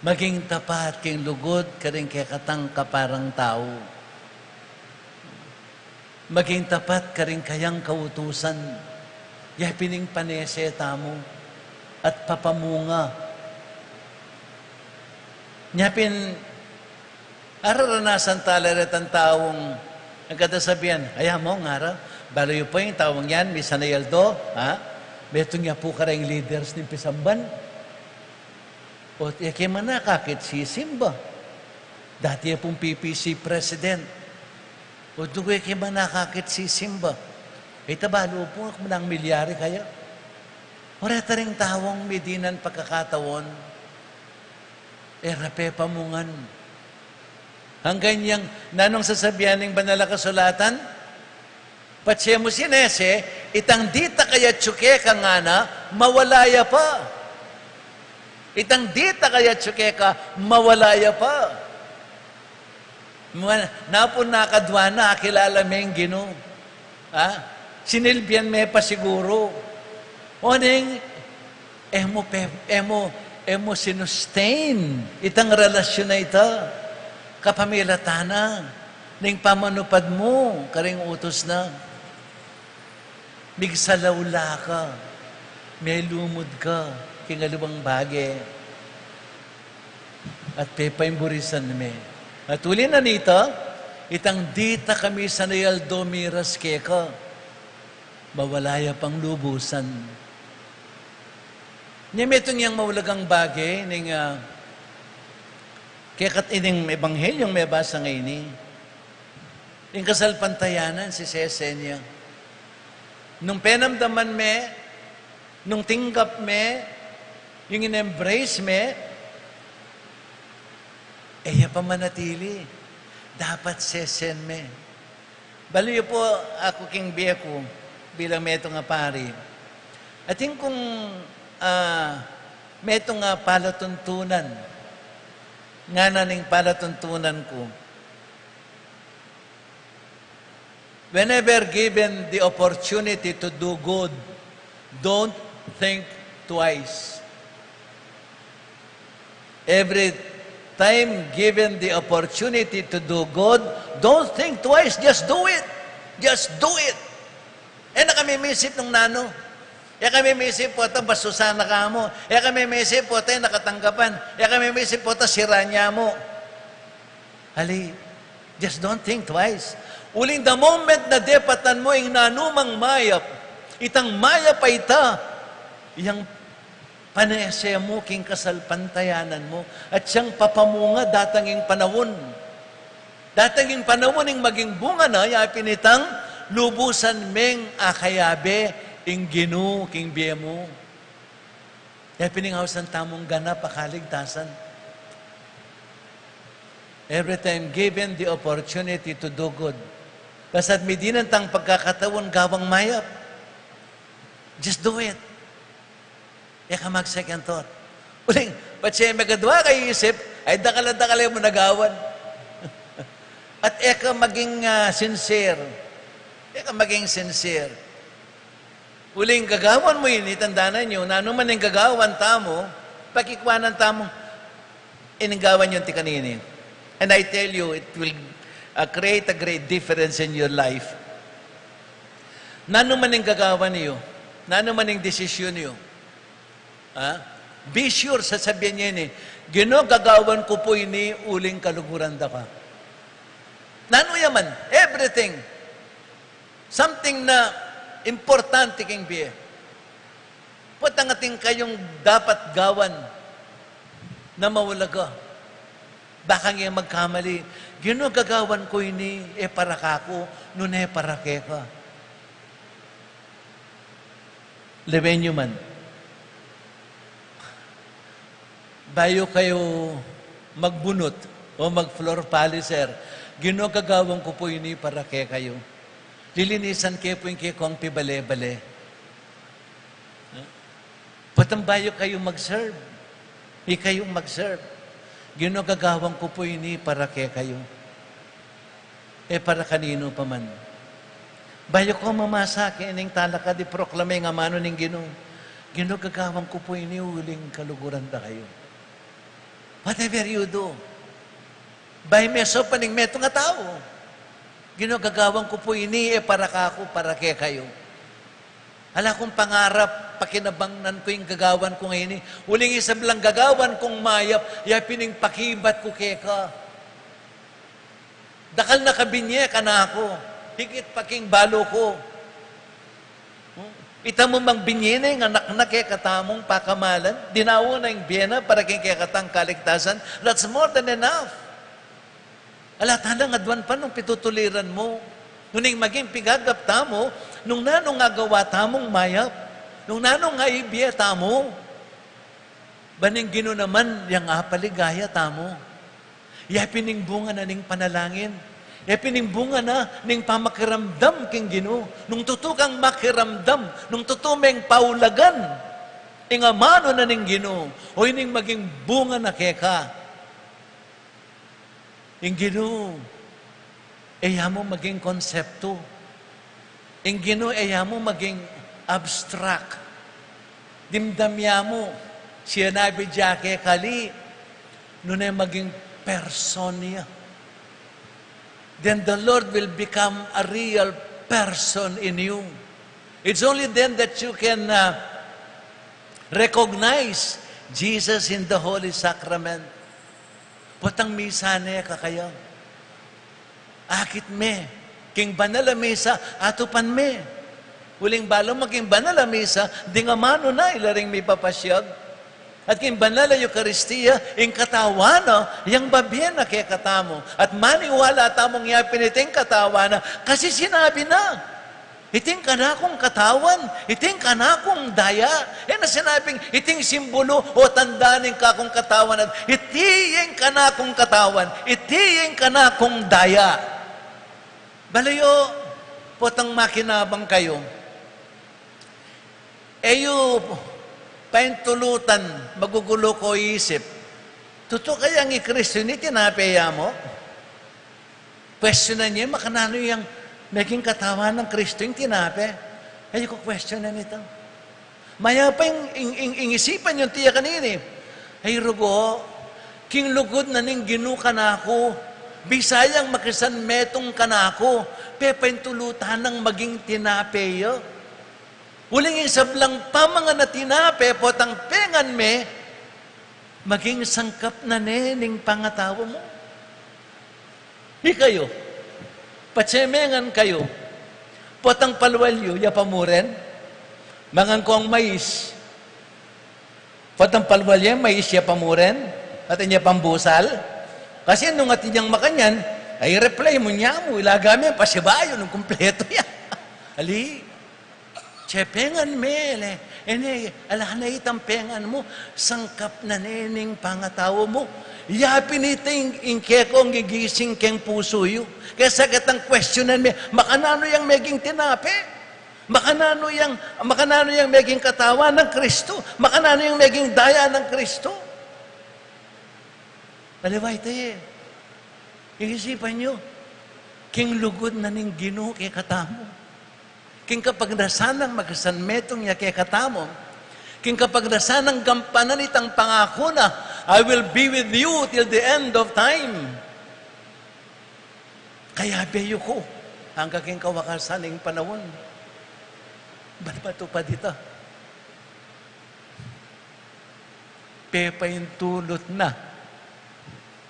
Maging tapat king lugod, karing kekatang kaparang tao. Maging tapat karing kayang kawutusan. Yapining panese tamo at papamunga. Yapin, araranasan talaret ang taong nagkatasabihan, ayaw mo nga balayo po yung taong yan, may sanayaldo, ha? Beto nga po karayang leaders ng Pisamban. O yake man nakakit si Simba. Dati pong PPC president. O dugo yake man nakakit si Simba. Tabalo po ako ng milyari kaya. Oreta rin tawang medinan pagkakatawon. Rape pamungan. Hanggang yung nanong sasabihan ng banal na kasulatan, patsya mo sinese, Itang dita kaya tsuke ka nga na, mawalaya pa. Itang dita kaya tsuke ka, mawalaya pa. Napon nakadwana, kilala meng Ginoo. Sinilbihan me pa siguro. Oning, emo sinustain itang relasyon na ita. Kapamilatana, ning pamanupad mo, karing utos na. Migsalawla ka, may lumod ka, kingalubang bagay. At pepaimburisan me. At uli na nita, itang dita kami sa nayaldo miras keka, mawalaya pang lubusan. Niyametong yang mawalagang bagay, ning kaya't ining ebanghelyong may basa ngayon ni. Yung kasalpantayanan si Sesenya. Nung penamdaman me, nung tinggap me, yung in-embrace me, iya pa manatili. Dapat sesen me. Baliyo po ako king biya ko bilang meto nga pari. At yung kung meto nga palatuntunan, nga naning palatuntunan ko, whenever given the opportunity to do good, don't think twice. Every time given the opportunity to do good, don't think twice. Just do it. Just do it. Kami misip nung nano. Kami misip po ito, basusana ka mo. Kami misip po ito, nakatanggapan. Kami misip po ito, siranya mo. Hali, just don't think twice. Uling the moment na depatan mo yung nanumang mayap, itang mayap ay ita, yung panese mo, king kasalpantayanan mo, at siyang papamunga datanging panahon. Datanging panahon yung maging bunga na, yapin itang lubusan meng akayabe, ing Ginoo, king biye mo. Yapin yung hausan tamong ganap, akaligtasan. Every time given the opportunity to do good, basta't may dinantang pagkakatawan gawang mayap, just do it. Eka mag-second thought. Uling, ba't siya magadwa kayo isip, ay dakala-dakala mo nagawan. At eka maging sincere. Eka maging sincere. Uling, gagawan mo yun, itandanan nyo, na anuman yung gagawan tamo, pakikwanan tamo, inagawan yun ti kanini. And I tell you, it will create a great difference in your life. Na anuman yung gagawan niyo, na anuman yung desisyon niyo, be sure, sasabihin niya ni, Ginoo, gagawan ko po ini, uling kaluguran da ka. Nano yaman, everything. Something na importante king biye. Patangating kayong dapat gawan na mawalaga. Baka nga magkamali. Ginoo, gagawan ko ini, para kako, nun para keka. Levenyo man. Bayo kayo magbunot o mag-floor polisher, Ginoo, gagawin ko po ini para kaya kayo. Lilinisan kayo po yung kayo kong pibale-bale. Patambayo kayo mag-serve. Kayong mag-serve. Ginoo, gagawin ko po ini para kaya kayo. Para kanino pa man. Bayo ko mamasa kining talaka di proklame nga mano ning Ginoo. Ginoo, gagawin ko po ini uling kaluguran da kayo. Whatever you do, by meso paning meto nga tao, ginagagawan ko po ini, para kako, para kaya kayo. Ala kong pangarap, pakinabangnan ko yung gagawan ko ngayon. Uling isab lang gagawan kong mayap, yapining pakibat ko kaya ka. Dakal na kabinye ka na ako, higit paking balo ko. Ita mo mang binyene, nga anak kaya katamong pakamalan, dinawo na yung biyena para kaya katang kaligtasan, that's more than enough. Ala, talang adwan pa nung pitutuliran mo. Nung maging pigagap tamo, nung nanong nga gawa tamong mayap, nung nanong nga ibiya tamo, baning Ginoo naman, yang apaligaya tamo. Yapining bunga na ning panalangin, Pinimbunga na ning pamakiramdam king Ginoo. Nung tutukang makiramdam, nung tutumeng paulagan, ingamano na ning Ginoo, o ining maging bunga na keka. Ing Ginoo, mo maging konsepto. Ing Ginoo, mo maging abstract. Dimdamya mo, siya nabi jake kali, nunay maging personya. Then the Lord will become a real person in you. It's only then that you can recognize Jesus in the Holy Sacrament. Potang misa niya kakayo. Akit me, king banala misa, atupan me. Huling balo maging banala misa, di nga mano na ilaring may papasyag. At king banala Eucharistia, ing katawana, yang babyan na kaya katamo. At maniwala tamong yapin iting katawana, kasi sinabi na, iting kanakong katawan, iting kanakong daya. Na sinabing, iting simbolo o tanda ng kakong katawan, at itiyeng kanakong katawan, itiyeng kanakong daya. Balayo, potang makinabang kayo. Eyo, paintulutan, magugulo ko isip. Totoo kaya ang Kristo, ni tinapaya mo? Questionan niya, makanano yung naging katawan ng Kristo yung tinape? Ay, ko questionan ito. Maya pa yung isipan yung tiya kanini. Ay, rugo, king lugod na ning ginuka na ako, bisayang makisan metong kanako, pepaintulutan ng maging tinapeyo. Uling isablang pa mga natinape, potang pengan me, maging sangkap na nening pangatawa mo. Di kayo, patsemengan kayo, potang palwalyo, yapamuren, mangang ko ang mais, potang palwalyo, mais yapamuren, at inya pambusal, kasi nung atin niyang makanyan, ay reply mo niya mo, ilagami ang pasibayo ng kumpleto yan. Ali, pengan mele, alahan na itang pengan mo, sangkap na nening pangatawa mo. Yapin iting ingkeko ang gigising keng puso yu. Kaya sagat ang questionan me, makanano yung meging tinape? Makanano yung meging katawan ng Kristo? Makanano yung meging daya ng Kristo? Alibay tayo. Iisipan nyo, king lugod na ning Ginoo kay katamo. King kapag nasanang magasanmetong niya kay katamo, king kapag nasanang gampanan itang pangako na, I will be with you till the end of time. Kaya beyo ko, hanggang king kawakasan ng panahon. Ba't ba ito pa dito? Pepaintulot na,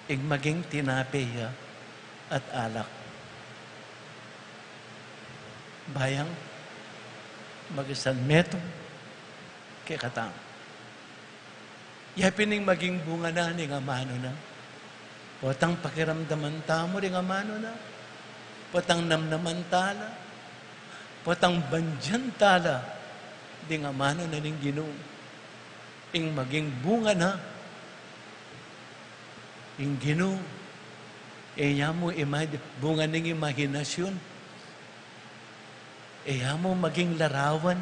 ing maging tinapeya at alak. Bayang, magisan metong kay katang. Yapining maging bunga na ni nga mano na. Potang pakiramdaman tamo ni nga mano na. Potang namnaman tala. Potang bandyan tala. Di nga mano na ning Ginoo. Ing maging bunga na. Ing Ginoo. Mo bunga ning imahinasyon. Mo maging larawan,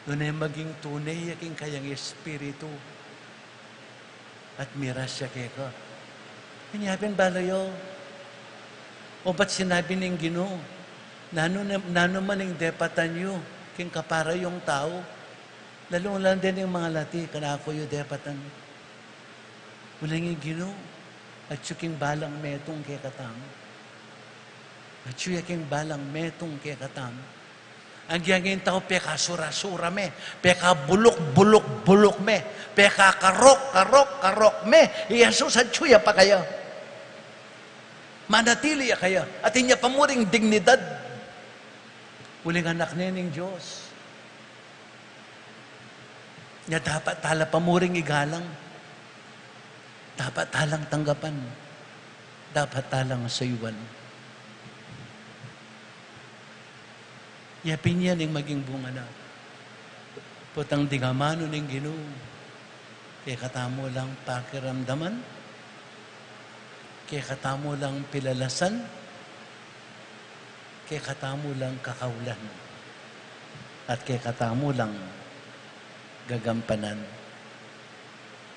doon ay maging tunay, yaking kayang espiritu, at mirasya keka. Kanyapin balayo, o ba't sinabi ng Ginoo, nano man yung depatan nyo, king kapara yung tao, lalong lang din yung mga lati, kanako yung depatan. Walang yung Ginoo, at yung balang metong kay katamo. At yaking balang metong kaya katam. Ang giyangin tao, peka sura-sura me, peka bulok-bulok-bulok me, peka karok me, iyaso sa tsuya pa kayo. Manatili ya kayo, at inya pamuring dignidad. Uling anak nining Diyos. Nya dapat tala pamuring igalang. Dapat talang tanggapan. Dapat talang sayuan. Yapin yan yung maging bunga na. Putang dingamano ng Ginoo. Kaya katamo lang pakiramdaman. kay katamo lang pilalasan, kay katamo lang kakaulan, at kay katamo lang gagampanan.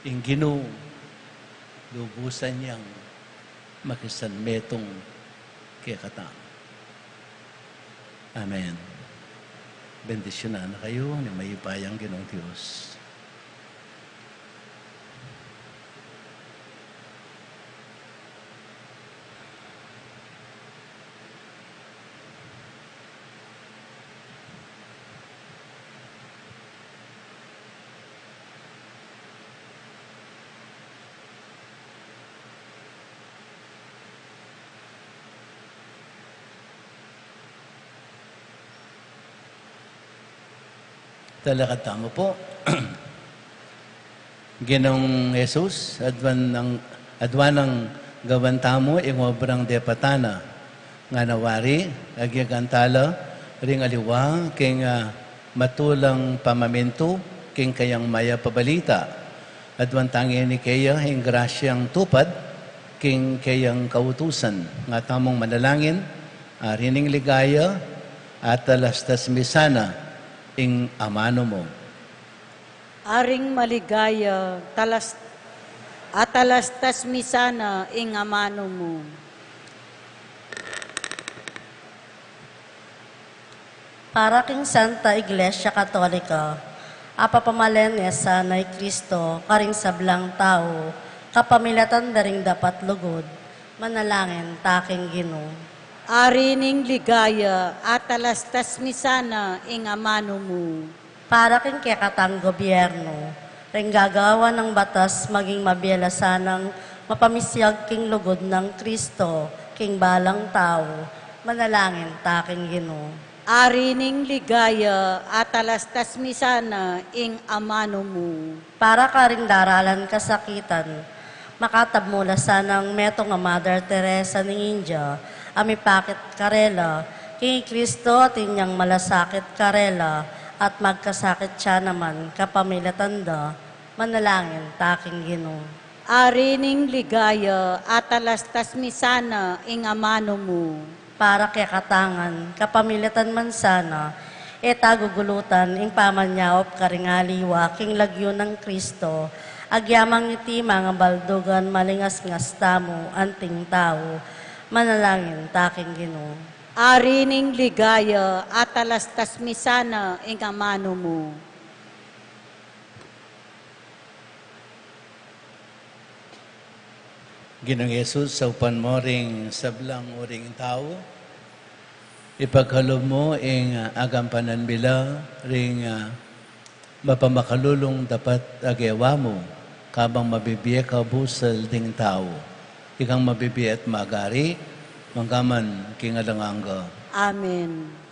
Ing Ginoo, lubusan niyang makisanmetong kay katamo. Amen. Bendisyonan na kayo ni mayupayang Ginoong Diyos. Talakad tamo po. Ginong Jesus, adwan ng gawan tamo, ingobrang depatana, nga nawari, agyagantala, ring aliwa, king matulang pamaminto, king kayang maya pabalita. Adwan tangi ni kaya, hing grasyang tupad, king kayang kautusan, nga tamong manalangin, rining ligaya, at alastas misana, ing amano mo. Aring maligaya, talastas misana, ing amano mo. Para king Santa Iglesia Katolika, apapamalenes sanay Kristo, karing sablang tao, kapamilatan daring dapat lugod, manalangin taking Ginoo. Arining ligaya, talastas misana, ing amano mo. Para king kekatang gobyerno, ring gagawa ng batas maging mabialasanang mapamisyag king lugod ng Kristo, king balang tao, manalangin taking Ginoo. Arining ligaya, talastas misana, ing amano mo. Para ka ring daralan kasakitan, makatabmula sanang metong nga Mother Teresa ng India, amipakit karela, king Kristo at inyang malasakit karela, at magkasakit siya naman kapamilatanda, manalangin taking Ginoo. Arining ligaya, talastas misana, ing amano mo. Para kay katangan, kapamilatan man sana, etagugulutan, ing pamanyaop karingaliwa, king lagyo ng Kristo, agyamang iti mga baldugan, malingas-ngas tamo, anting tao, manalangin taking Ginoo. Arining ligaya, talastas misana, ing amano mo. Ginong Jesus, sa upan mo ring sablang uring tao, ipaghalob mo ing agampanan bila, ring mapamakalulong dapat agewa mo, kabang mabibiye ka busal ding tao. Ikang mabibiye at magari, mangkaman kingalanganga. Amen.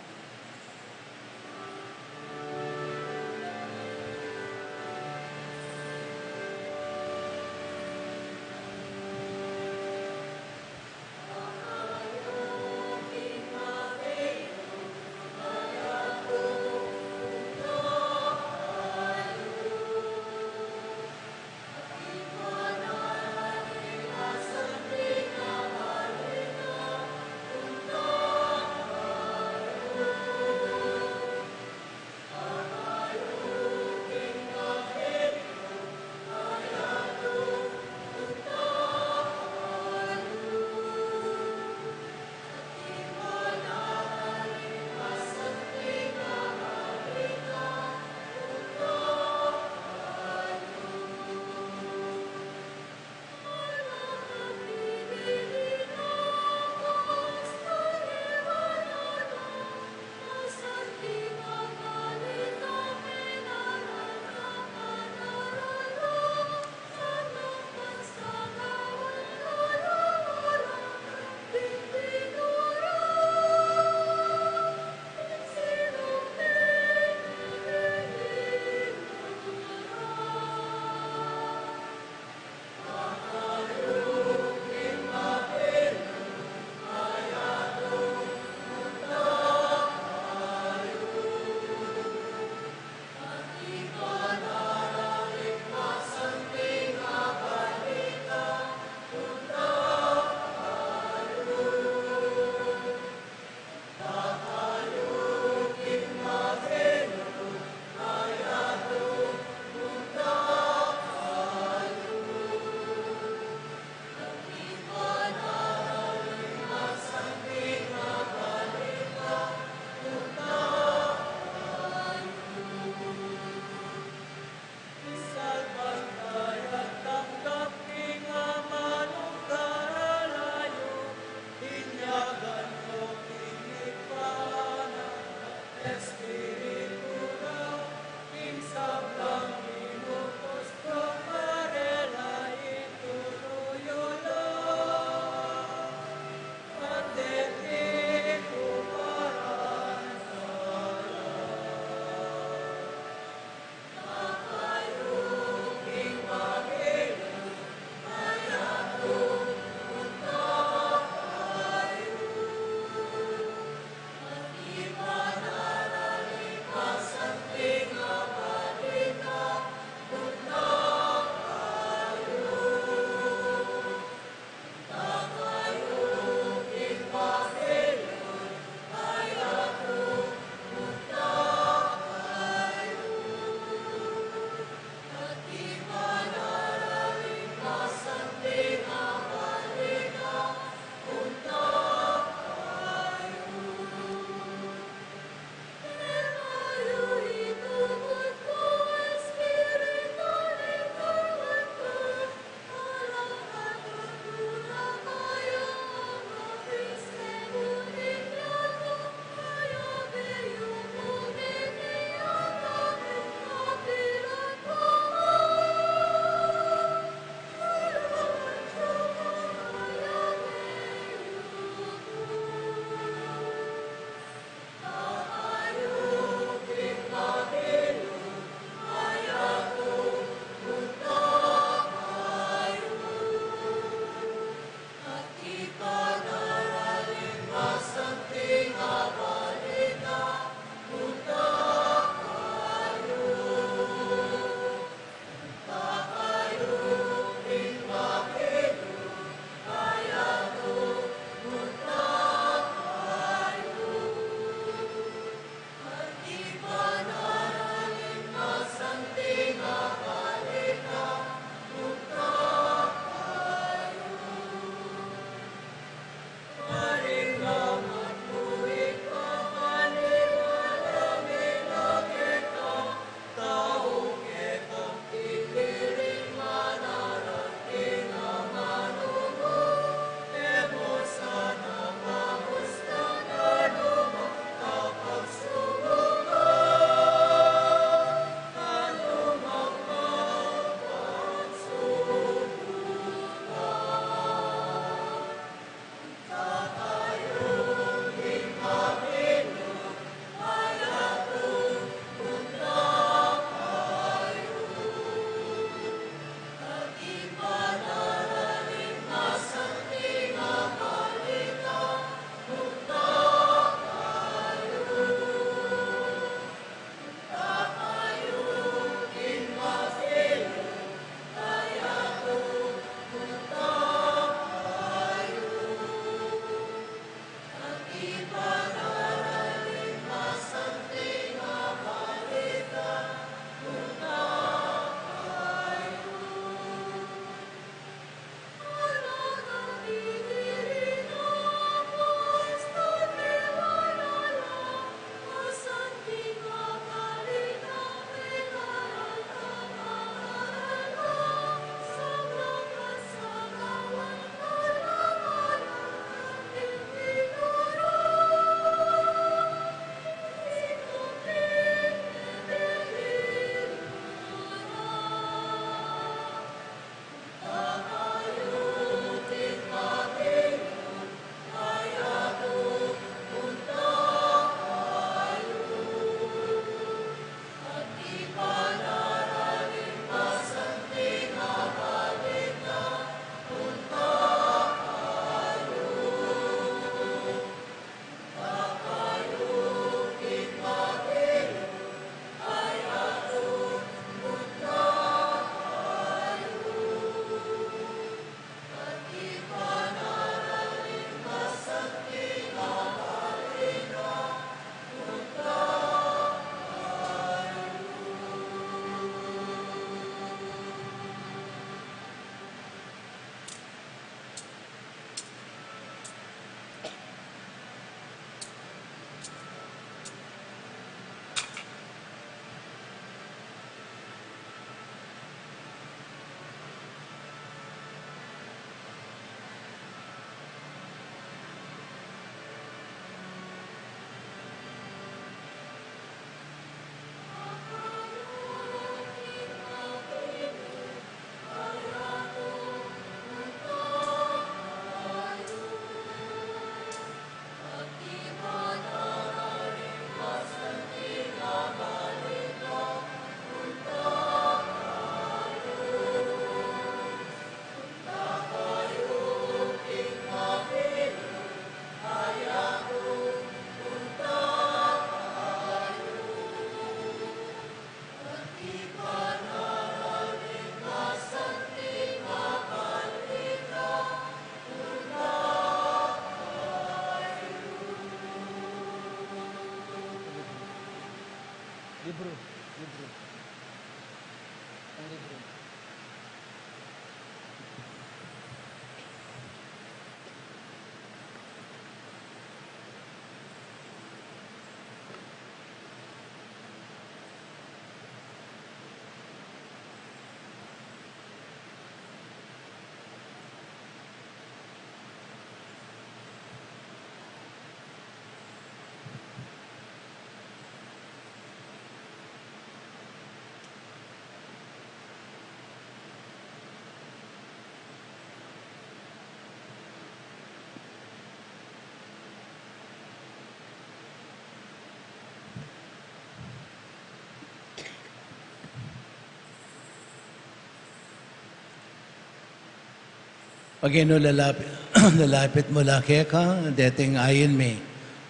Pagino lalapit mo laki ka, dating ayon mi,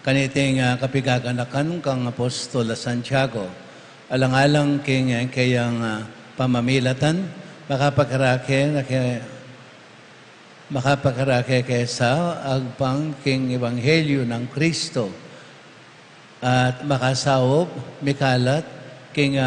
kaniting kapigaganakan kang Apostol Santiago, alang-alang kayang pamamilatan, makapakarake kaysa agpang king Ebanghelyo ng Kristo at makasaop, mikalat, king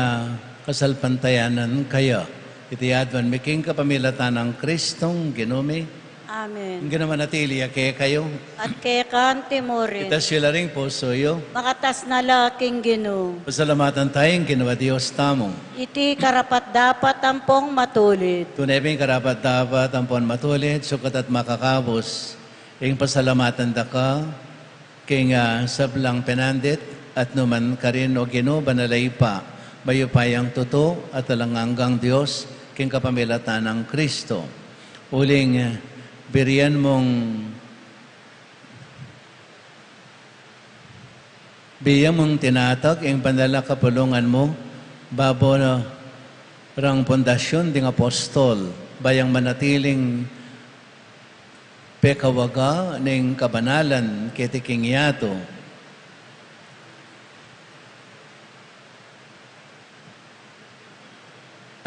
kasalpantayanan kaya. Iti advan miking kapamilatan ng Kristong ginumi. Amen. Ang ginamanatili kayo. At kay kan Timorin, Itas sila rin po soyo. makatas na laking Ginoo. Pasalamatan tayong ginawa Diyos tamong. Iti karapat dapat tampong matulid. Tunay karapat dapat ang pon matulit, sukat at makakabos. Ing pasalamatan da ka, king sablang penandit, at numan ka rin o Ginoo banalay pa, mayupayang tuto at talanganggang Diyos, king kapamilatan ng Kristo. Uling biriyan mong tinatak ang pandala kapulungan mo babo na rang pundasyon ding apostol bayang manatiling pekawaga ning kabanalan kitiking yato.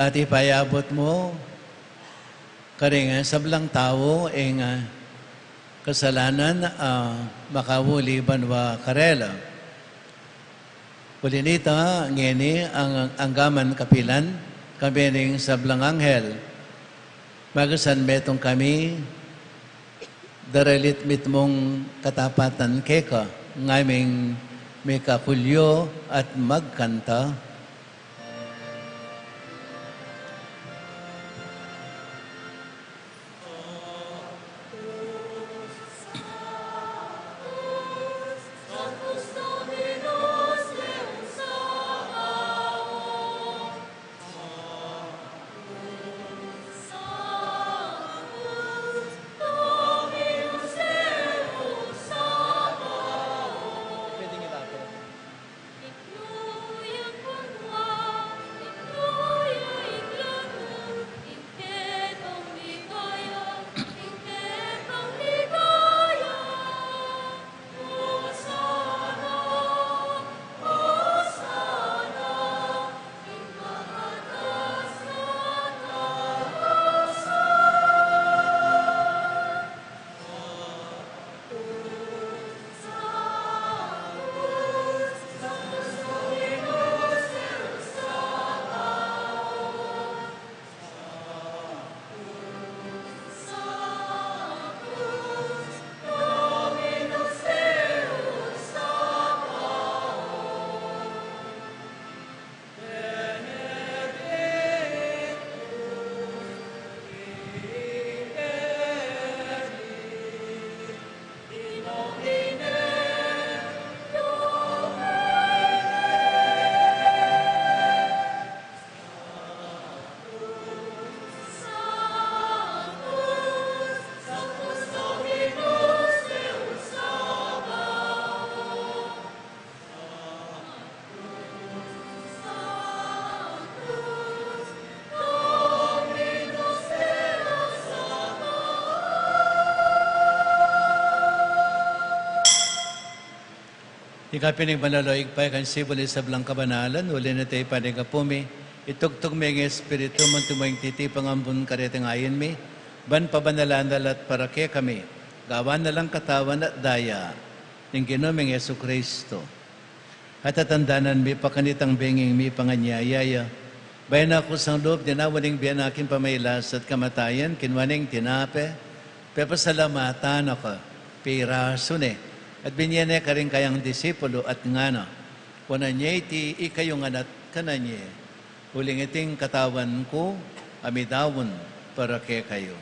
At ipayabot mo karing sablang tao ang kasalanan makahuli banwa karela. Ulinita ngeni ang anggaman kapilan kami ning sablang anghel. Magasan betong kami daralit mitmong katapatan keka ngaming may kakulyo at magkanta. Ikapinig manaloig pa kan sibuli sa blang kabanalan, uli na tayo panigapumi, itugtog may ng Espiritu, mantumoying titipang ambun kareteng ayon mi, ban pabanalandal at parake kami, gawan na lang katawan at daya, ng Ginoong Yesu Kristo. At tatandanan mi pakanitang benging mi panganyayaya. Bayan ako sang loob, dinawaling biyan aking pamaylas at kamatayan, kinwaning tinape, pepasalamatan ako, pirasune. At binyene ka rin kayang disipulo at ngana. Kuna niya iti ikayong anak kananye. Huling iting katawan ko, amidawon para kay kayo.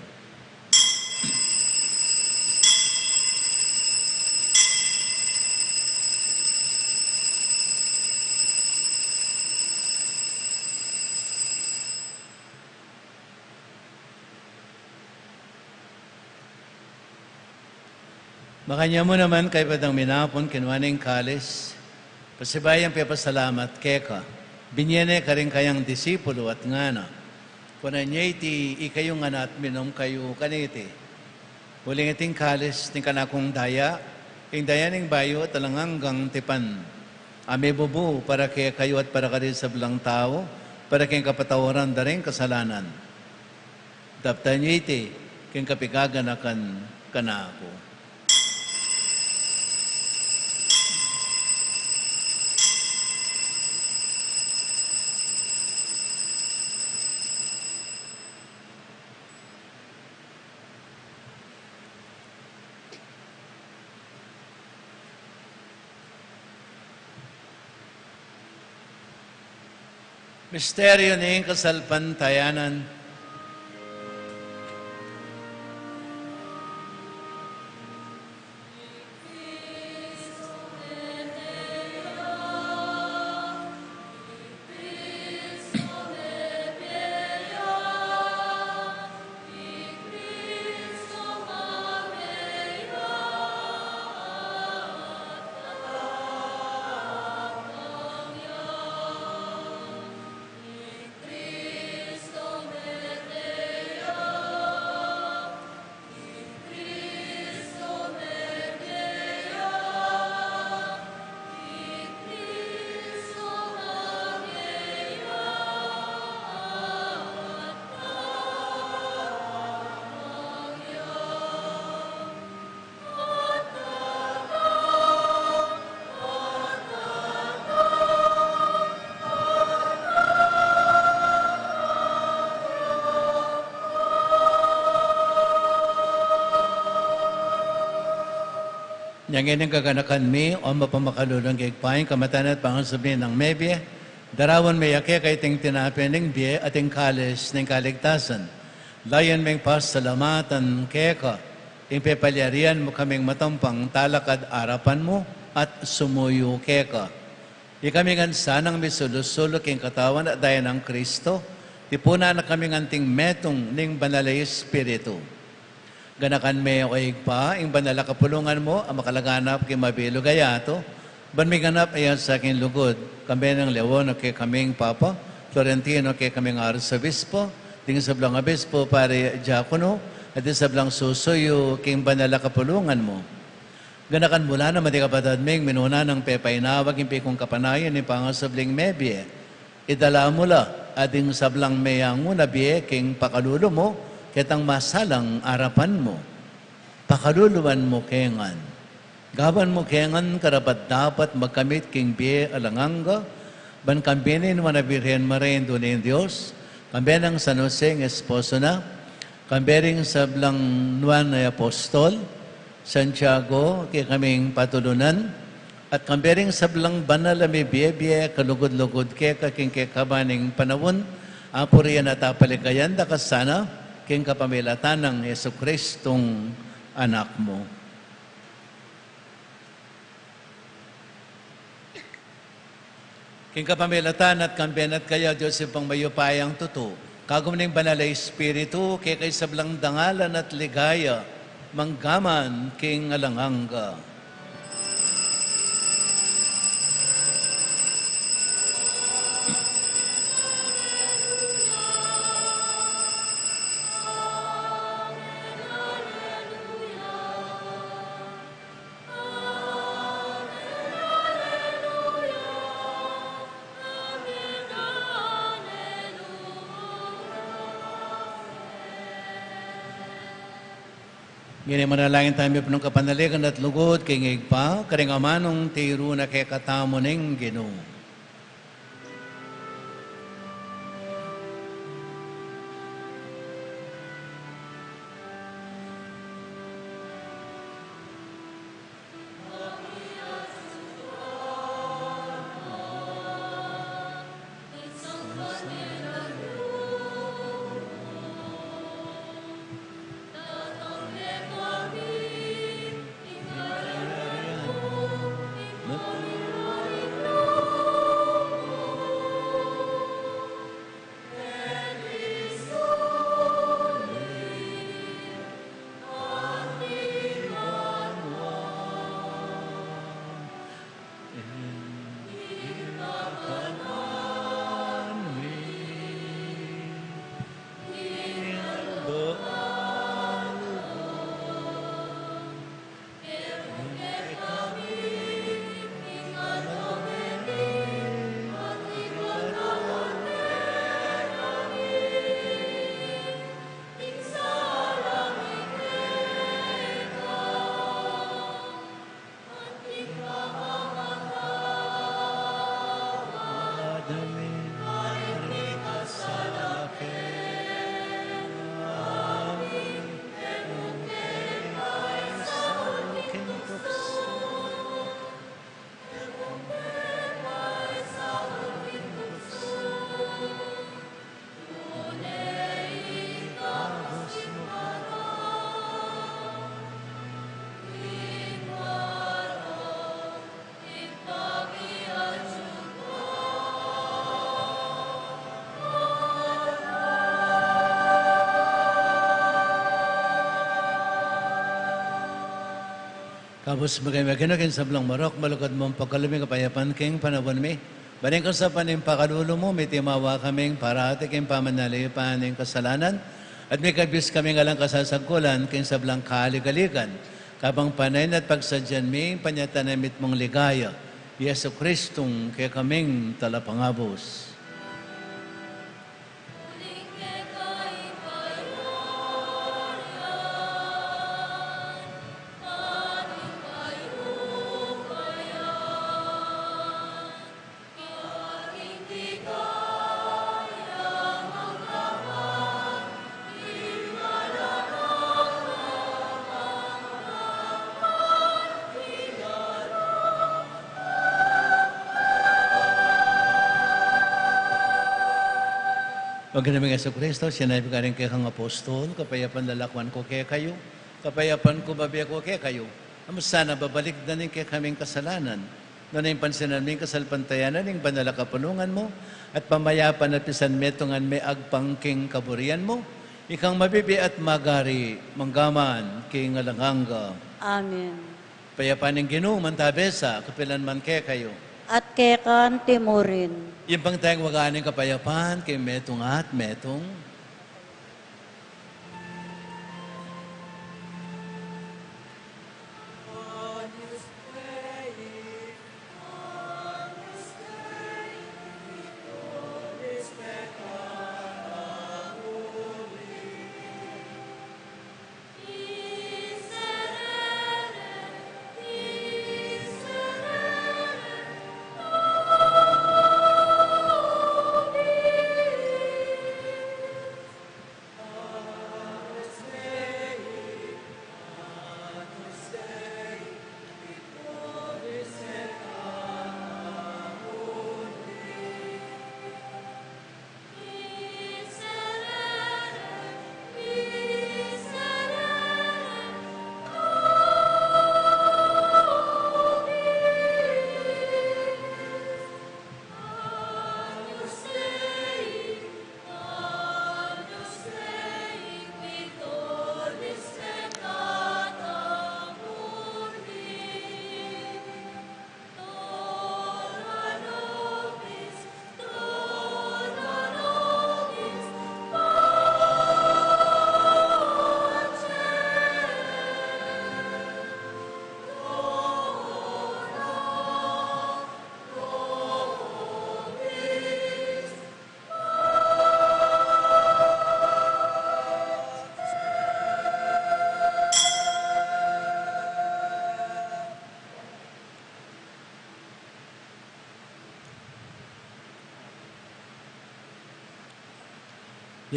Makanya mo naman kay Padang Minapon, kinwaning kalis, pasibayang pepasalamat keka, binyene ka rin kayang disipulo at ngana, kuna niya iti ikayong anak minom kayo kaniti. Huling iting kalis, ting kanakong daya, ing daya ning bayo, talanganggang tipan, ame bubu para kaya kayo at para karin sa belang tao, para kayong kapatawaran da rin kasalanan. Dapta niya iti, kayong kapigaganakan kanako. Misteryo ng kasalpantayanan. Yang ining kaganakan mi, o mapamakadulong kikpain, kamatan at pangasabihin ng mebye, darawan may ake kay ting tinapin ng biye at ting kalis ng kaligtasan. Layan ming pasalamatan keka, ing pepalyarian mo kaming matampang talakad arapan mo at sumuyo keka. Ikami nga sanang misulo-sulo king katawan at daya ng Kristo, tipuna na kaming anting metong ning banalay Espiritu. Ganakan me o pa, ing banala kapulungan mo, ang makalaganap kay mabilo gayato, ban may ganap ayan sa aking lugod, kami ng Leon o kay kaming Papa, Florentino kay kaming Arsobispo, ting sablang Obispo, pare Diakono, at ting sablang susuyo king banala kapulungan mo. Ganakan mula na mati kapatid ming minuna ng pepainawag yung pikong kapanayon ni pangasabling mebye. Idala mula ading sablang meyang muna biye king pakalulo mo, ketang masalang arapan mo. Pakaluluan mo kengan. Gaban mo kengan karapat dapat magkamit king biye alanganga, ban kambinin mo na Birhen Maria dunin Diyos, kambenang San Jose ng esposo na, kambering sablang Juan ay apostol, Santiago, kay kaming patulunan, at kambering sablang banal ami biye-biye, kalugod-lugod kaking kabaning panawon, apuriyan at apalikayan, dakasana, king kapamilatan ng Yesu Kristong anak mo. King kapamilatan at kambenat kaya, Diyos pang mayupayang tuto, kagumning banalay Espiritu, kay sablang dangalan at ligaya, manggaman king alanganga. Gini manalangin tayo punong kapanaligan at lugod, kingig pa, karingamanong tiro na kay katamo ning Ginoo. Kapos magay-maginokin sa blang marok, malukad mong pagkaluming kapayapan king panawan mi. Baling ka sa paning pakadulo mo, may timawa kaming parati king pamanalipan ng kasalanan, at may kabis kaming alang kasasagkulan king sa blang kaligaligan. Kabang panayin at pagsadyan mi, panyatanamit mong ligaya, Yesu Kristong kaya kaming talapangabos. Pagkanaming Yesu Kristo, sinabi ka rin kay kang apostol, kapayapan lalakwan ko kaya kayo, kapayapan ko babiya ko kaya kayo. Amos sana babalik na rin kay kaming kasalanan. Noon na yung pansinan mo yung kasalpantayanan, yung banala kapunungan mo, at pamayapan at pisan metongan may agpangking kaburian mo, ikang mabibi at magari, manggaman, king alanganga. Amen. Payapan ng Ginoo, mantabesa, kapilan man kaya kayo. At kekan timurin. Yung pang tayong waganing kapayapan, kay metong at metong.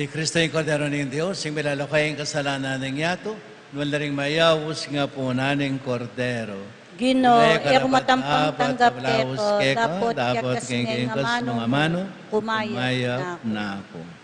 Di Kristo yung Kordero ng Diyos, yung milalakay ang kasalanan ng yato, nuwal na rin mayawos nga po naning Kordero. Gino, Ilay matampang tanggap tablaos keto, dapat yakas ngay nga mga mano, kumayap na na ako.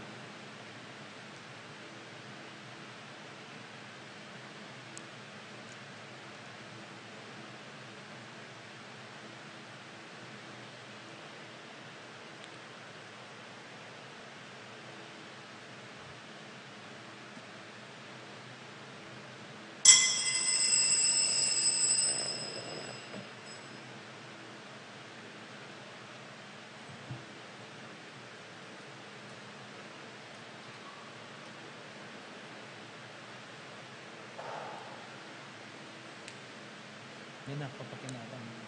Yan na, papakinabang.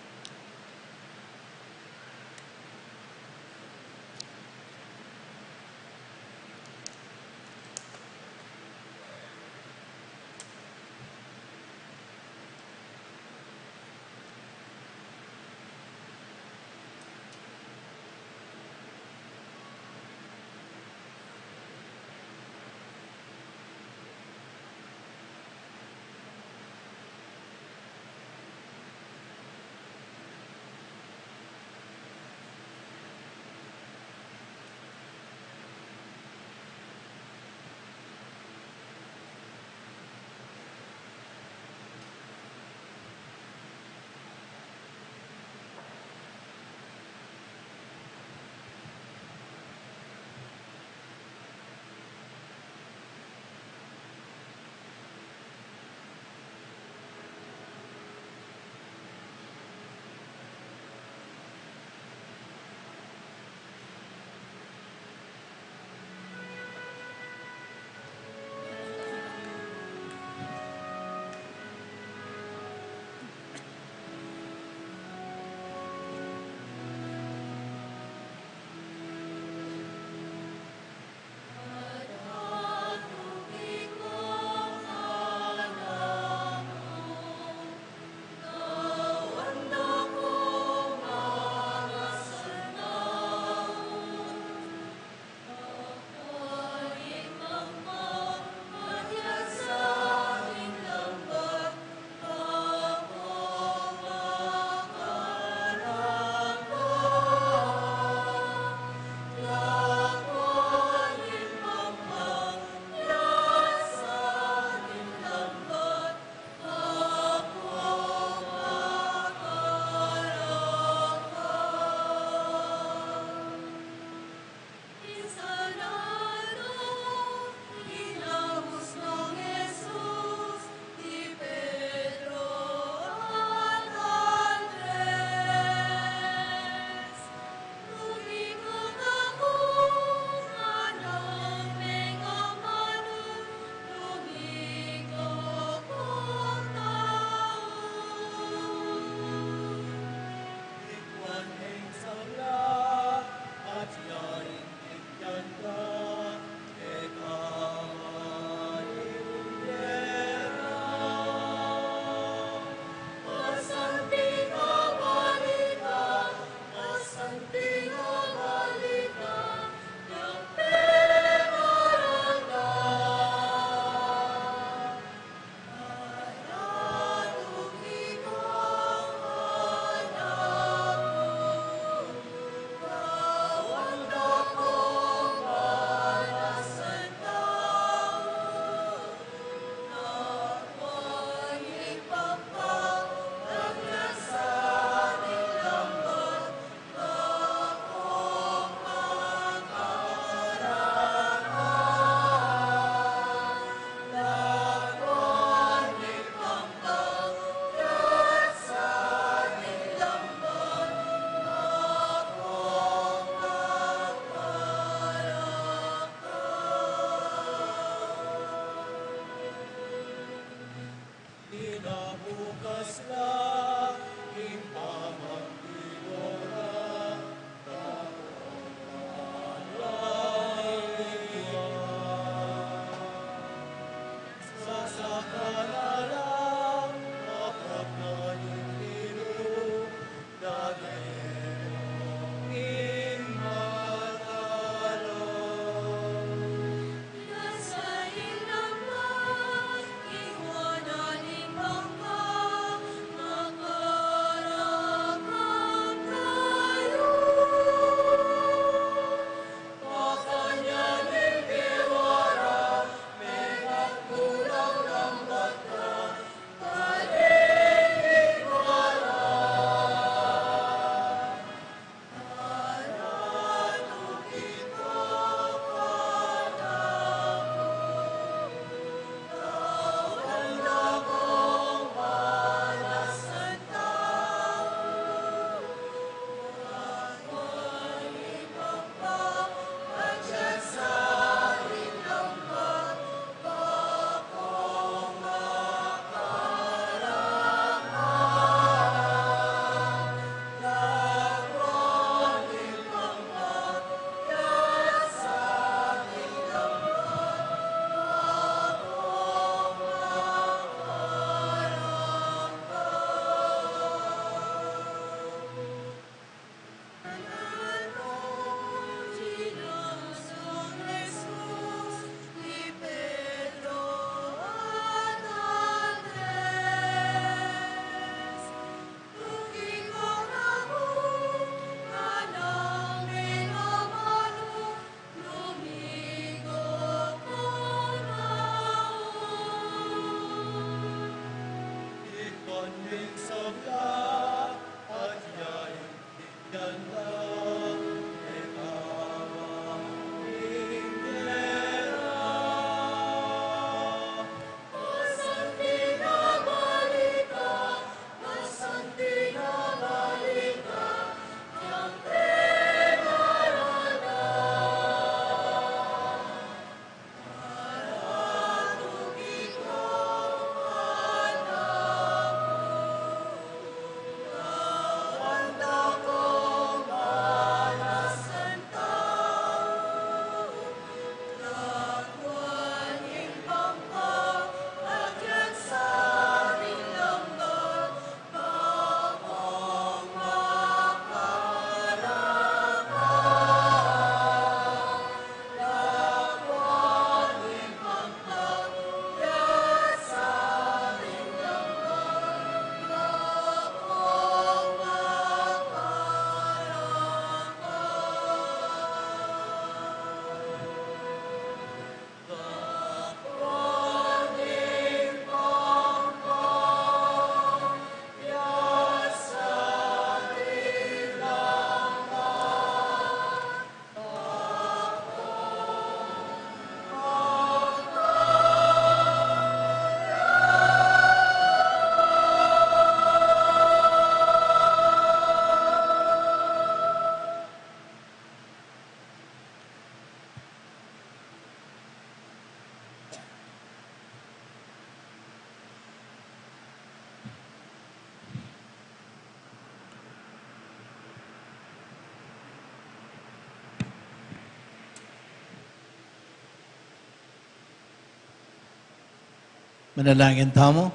Manalangin tamo.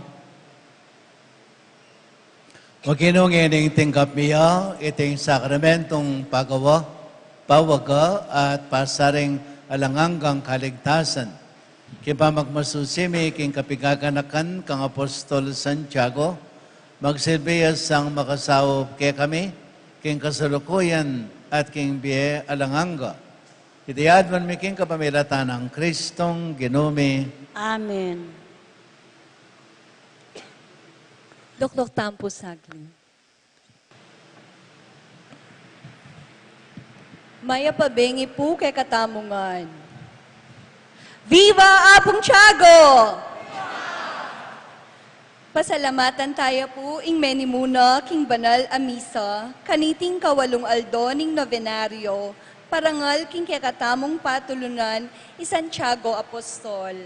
Makinong ining tingkap miya, iting sakramentong pagawa, pawaga at pasaring alanganggang kaligtasan. Kipa magmasusimi king kapigaganakan kang Apostol Santiago, magsilbiyas sang makasawop ke kami, king kasalukuyan at king biye alanganga. Itiyad man mi king kapamilatan ng Kristong Ginumi. Amen. Dok Tampo Saging. Maya pabengi po kay katamungan. Viva Apong Tiago! Pasalamatan tayo po ing menimuna king banal a misa, kaniting kawalong aldo ning novenaryo, parangal king kakatamong patulunan i Santiago Apostol.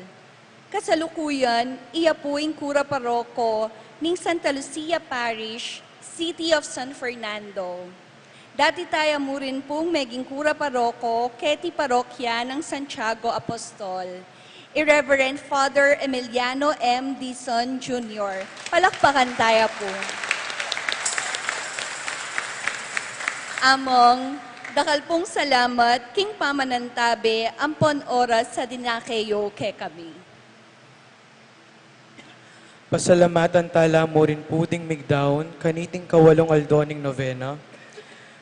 Kasalukuyan, iya po ing kura paroko ning Santa Lucia Parish, City of San Fernando. Dati tayo mo rin pong meging kura paroko, keti parokya ng Santiago Apostol. Irreverend Father Emiliano M. Dizon Jr. Palakpakan tayo po. Among, dakal pong salamat, king pamanantabe, ampon oras sa dinakeyo ke kami. Pasalamatan tala mo rin puding migdaon, kaniting kawalong aldoning novena,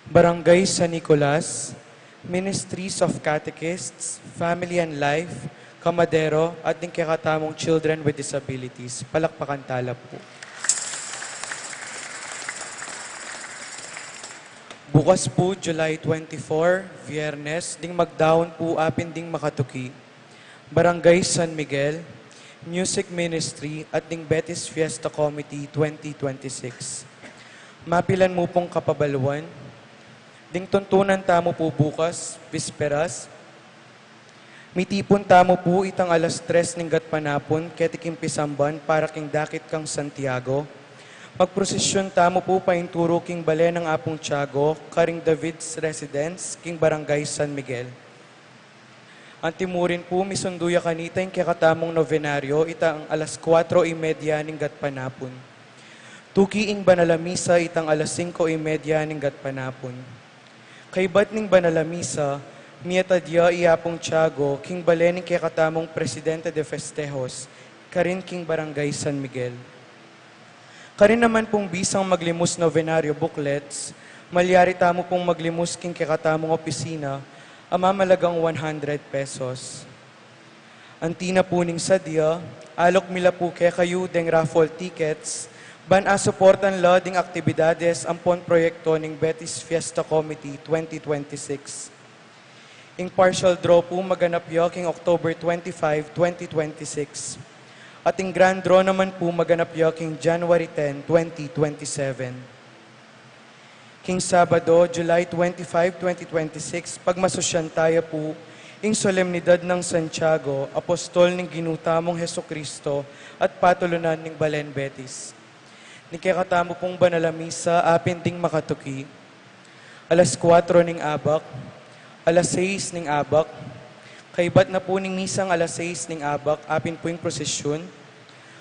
Barangay San Nicolas, Ministries of Catechists, Family and Life, Kamadero, at ng kakatamong Children with Disabilities. Palakpakan tala po. Bukas po, July 24, Viernes, ding magdaon po apin ding makatuki, Barangay San Miguel, Music Ministry at ding Betis Fiesta Committee 2026. Mapilan mo pong kapabaluan, ding tuntunan tamo po bukas, Bisperas, mitipon tamo po itang alas 3 ning gatpanapon, ketikim pisamban para king dakit kang Santiago. Magprosesyon tamo po painturo king bale ng Apong Tiago, karing David's Residence, king Barangay San Miguel. Antimurin po, misunduya kanita yung kakatamong novenaryo, itang alas 4:30 ning gatpanapon. Tukiing banalamisa, itang alas 5:30 ning gatpanapon. Kaybat ning banalamisa, miyatadya iapong Tiago, king bale ning kakatamong Presidente de Festejos, karin king Barangay San Miguel. Karin naman pong bisang maglimus novenaryo booklets, malyari tamo pong maglimus king kakatamong opisina, amamalagang 100 pesos. Antina po ning sadya, alok mila po kaya kayo deng raffle tickets, ban a suportan la ding aktibidades ampon proyekto ning Betis Fiesta Committee 2026. Ing partial draw po maganap yo king October 25, 2026. At ing grand draw naman po maganap yo king January 10, 2027. King Sabado, July 25, 2026, pagmasosyan tayo po, ing solemnidad ng Santiago, Apostol ng Ginutamong Hesukristo at patulunan ng Balen Betis. Nikikatamo pong banalamisa, apin ding makatuki, alas 4 ning abak, alas 6 ning abak, kaibat na po ning misang alas 6 ning abak, apin po yung prosesyon,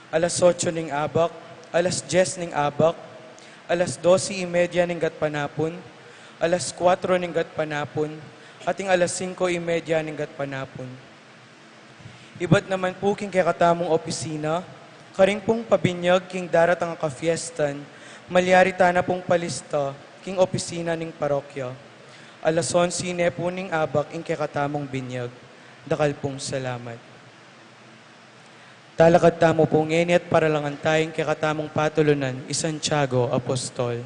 alas 8 ning abak, alas 10 ning abak, alas 12:30 ning gatpanapon, alas 4 ning gatpanapon, ating alas 5:30 ning gatpanapon. Iba't naman po king kakatamong opisina, karing pong pabinyag king daratang kafiestan, malyari tana pong palista king opisina ning parokya. Alas 11 po ning abak ing kakatamong binyag. Dakal pong salamat. Talakad tamo po ngeni at paralangan tayong kakatamong patulunan, Santiago Apostol.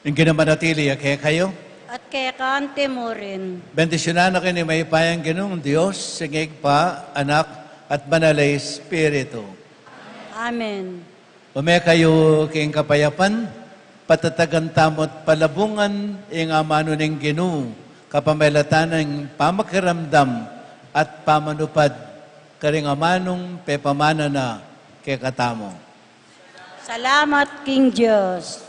Yung ginamanatili, kaya kayo. at kay kaante mo rin. Bendisyonan na kayo ni may payang ginong Diyos, singig pa, anak, at banalay Espiritu. Amen. Umay kayo king kapayapan, patatagan tamot palabungan, ing amano ning ginu, kapamelatan ng pamakiramdam at pamanupad, karing amanong pepamana na kay katamo. Salamat, King Diyos.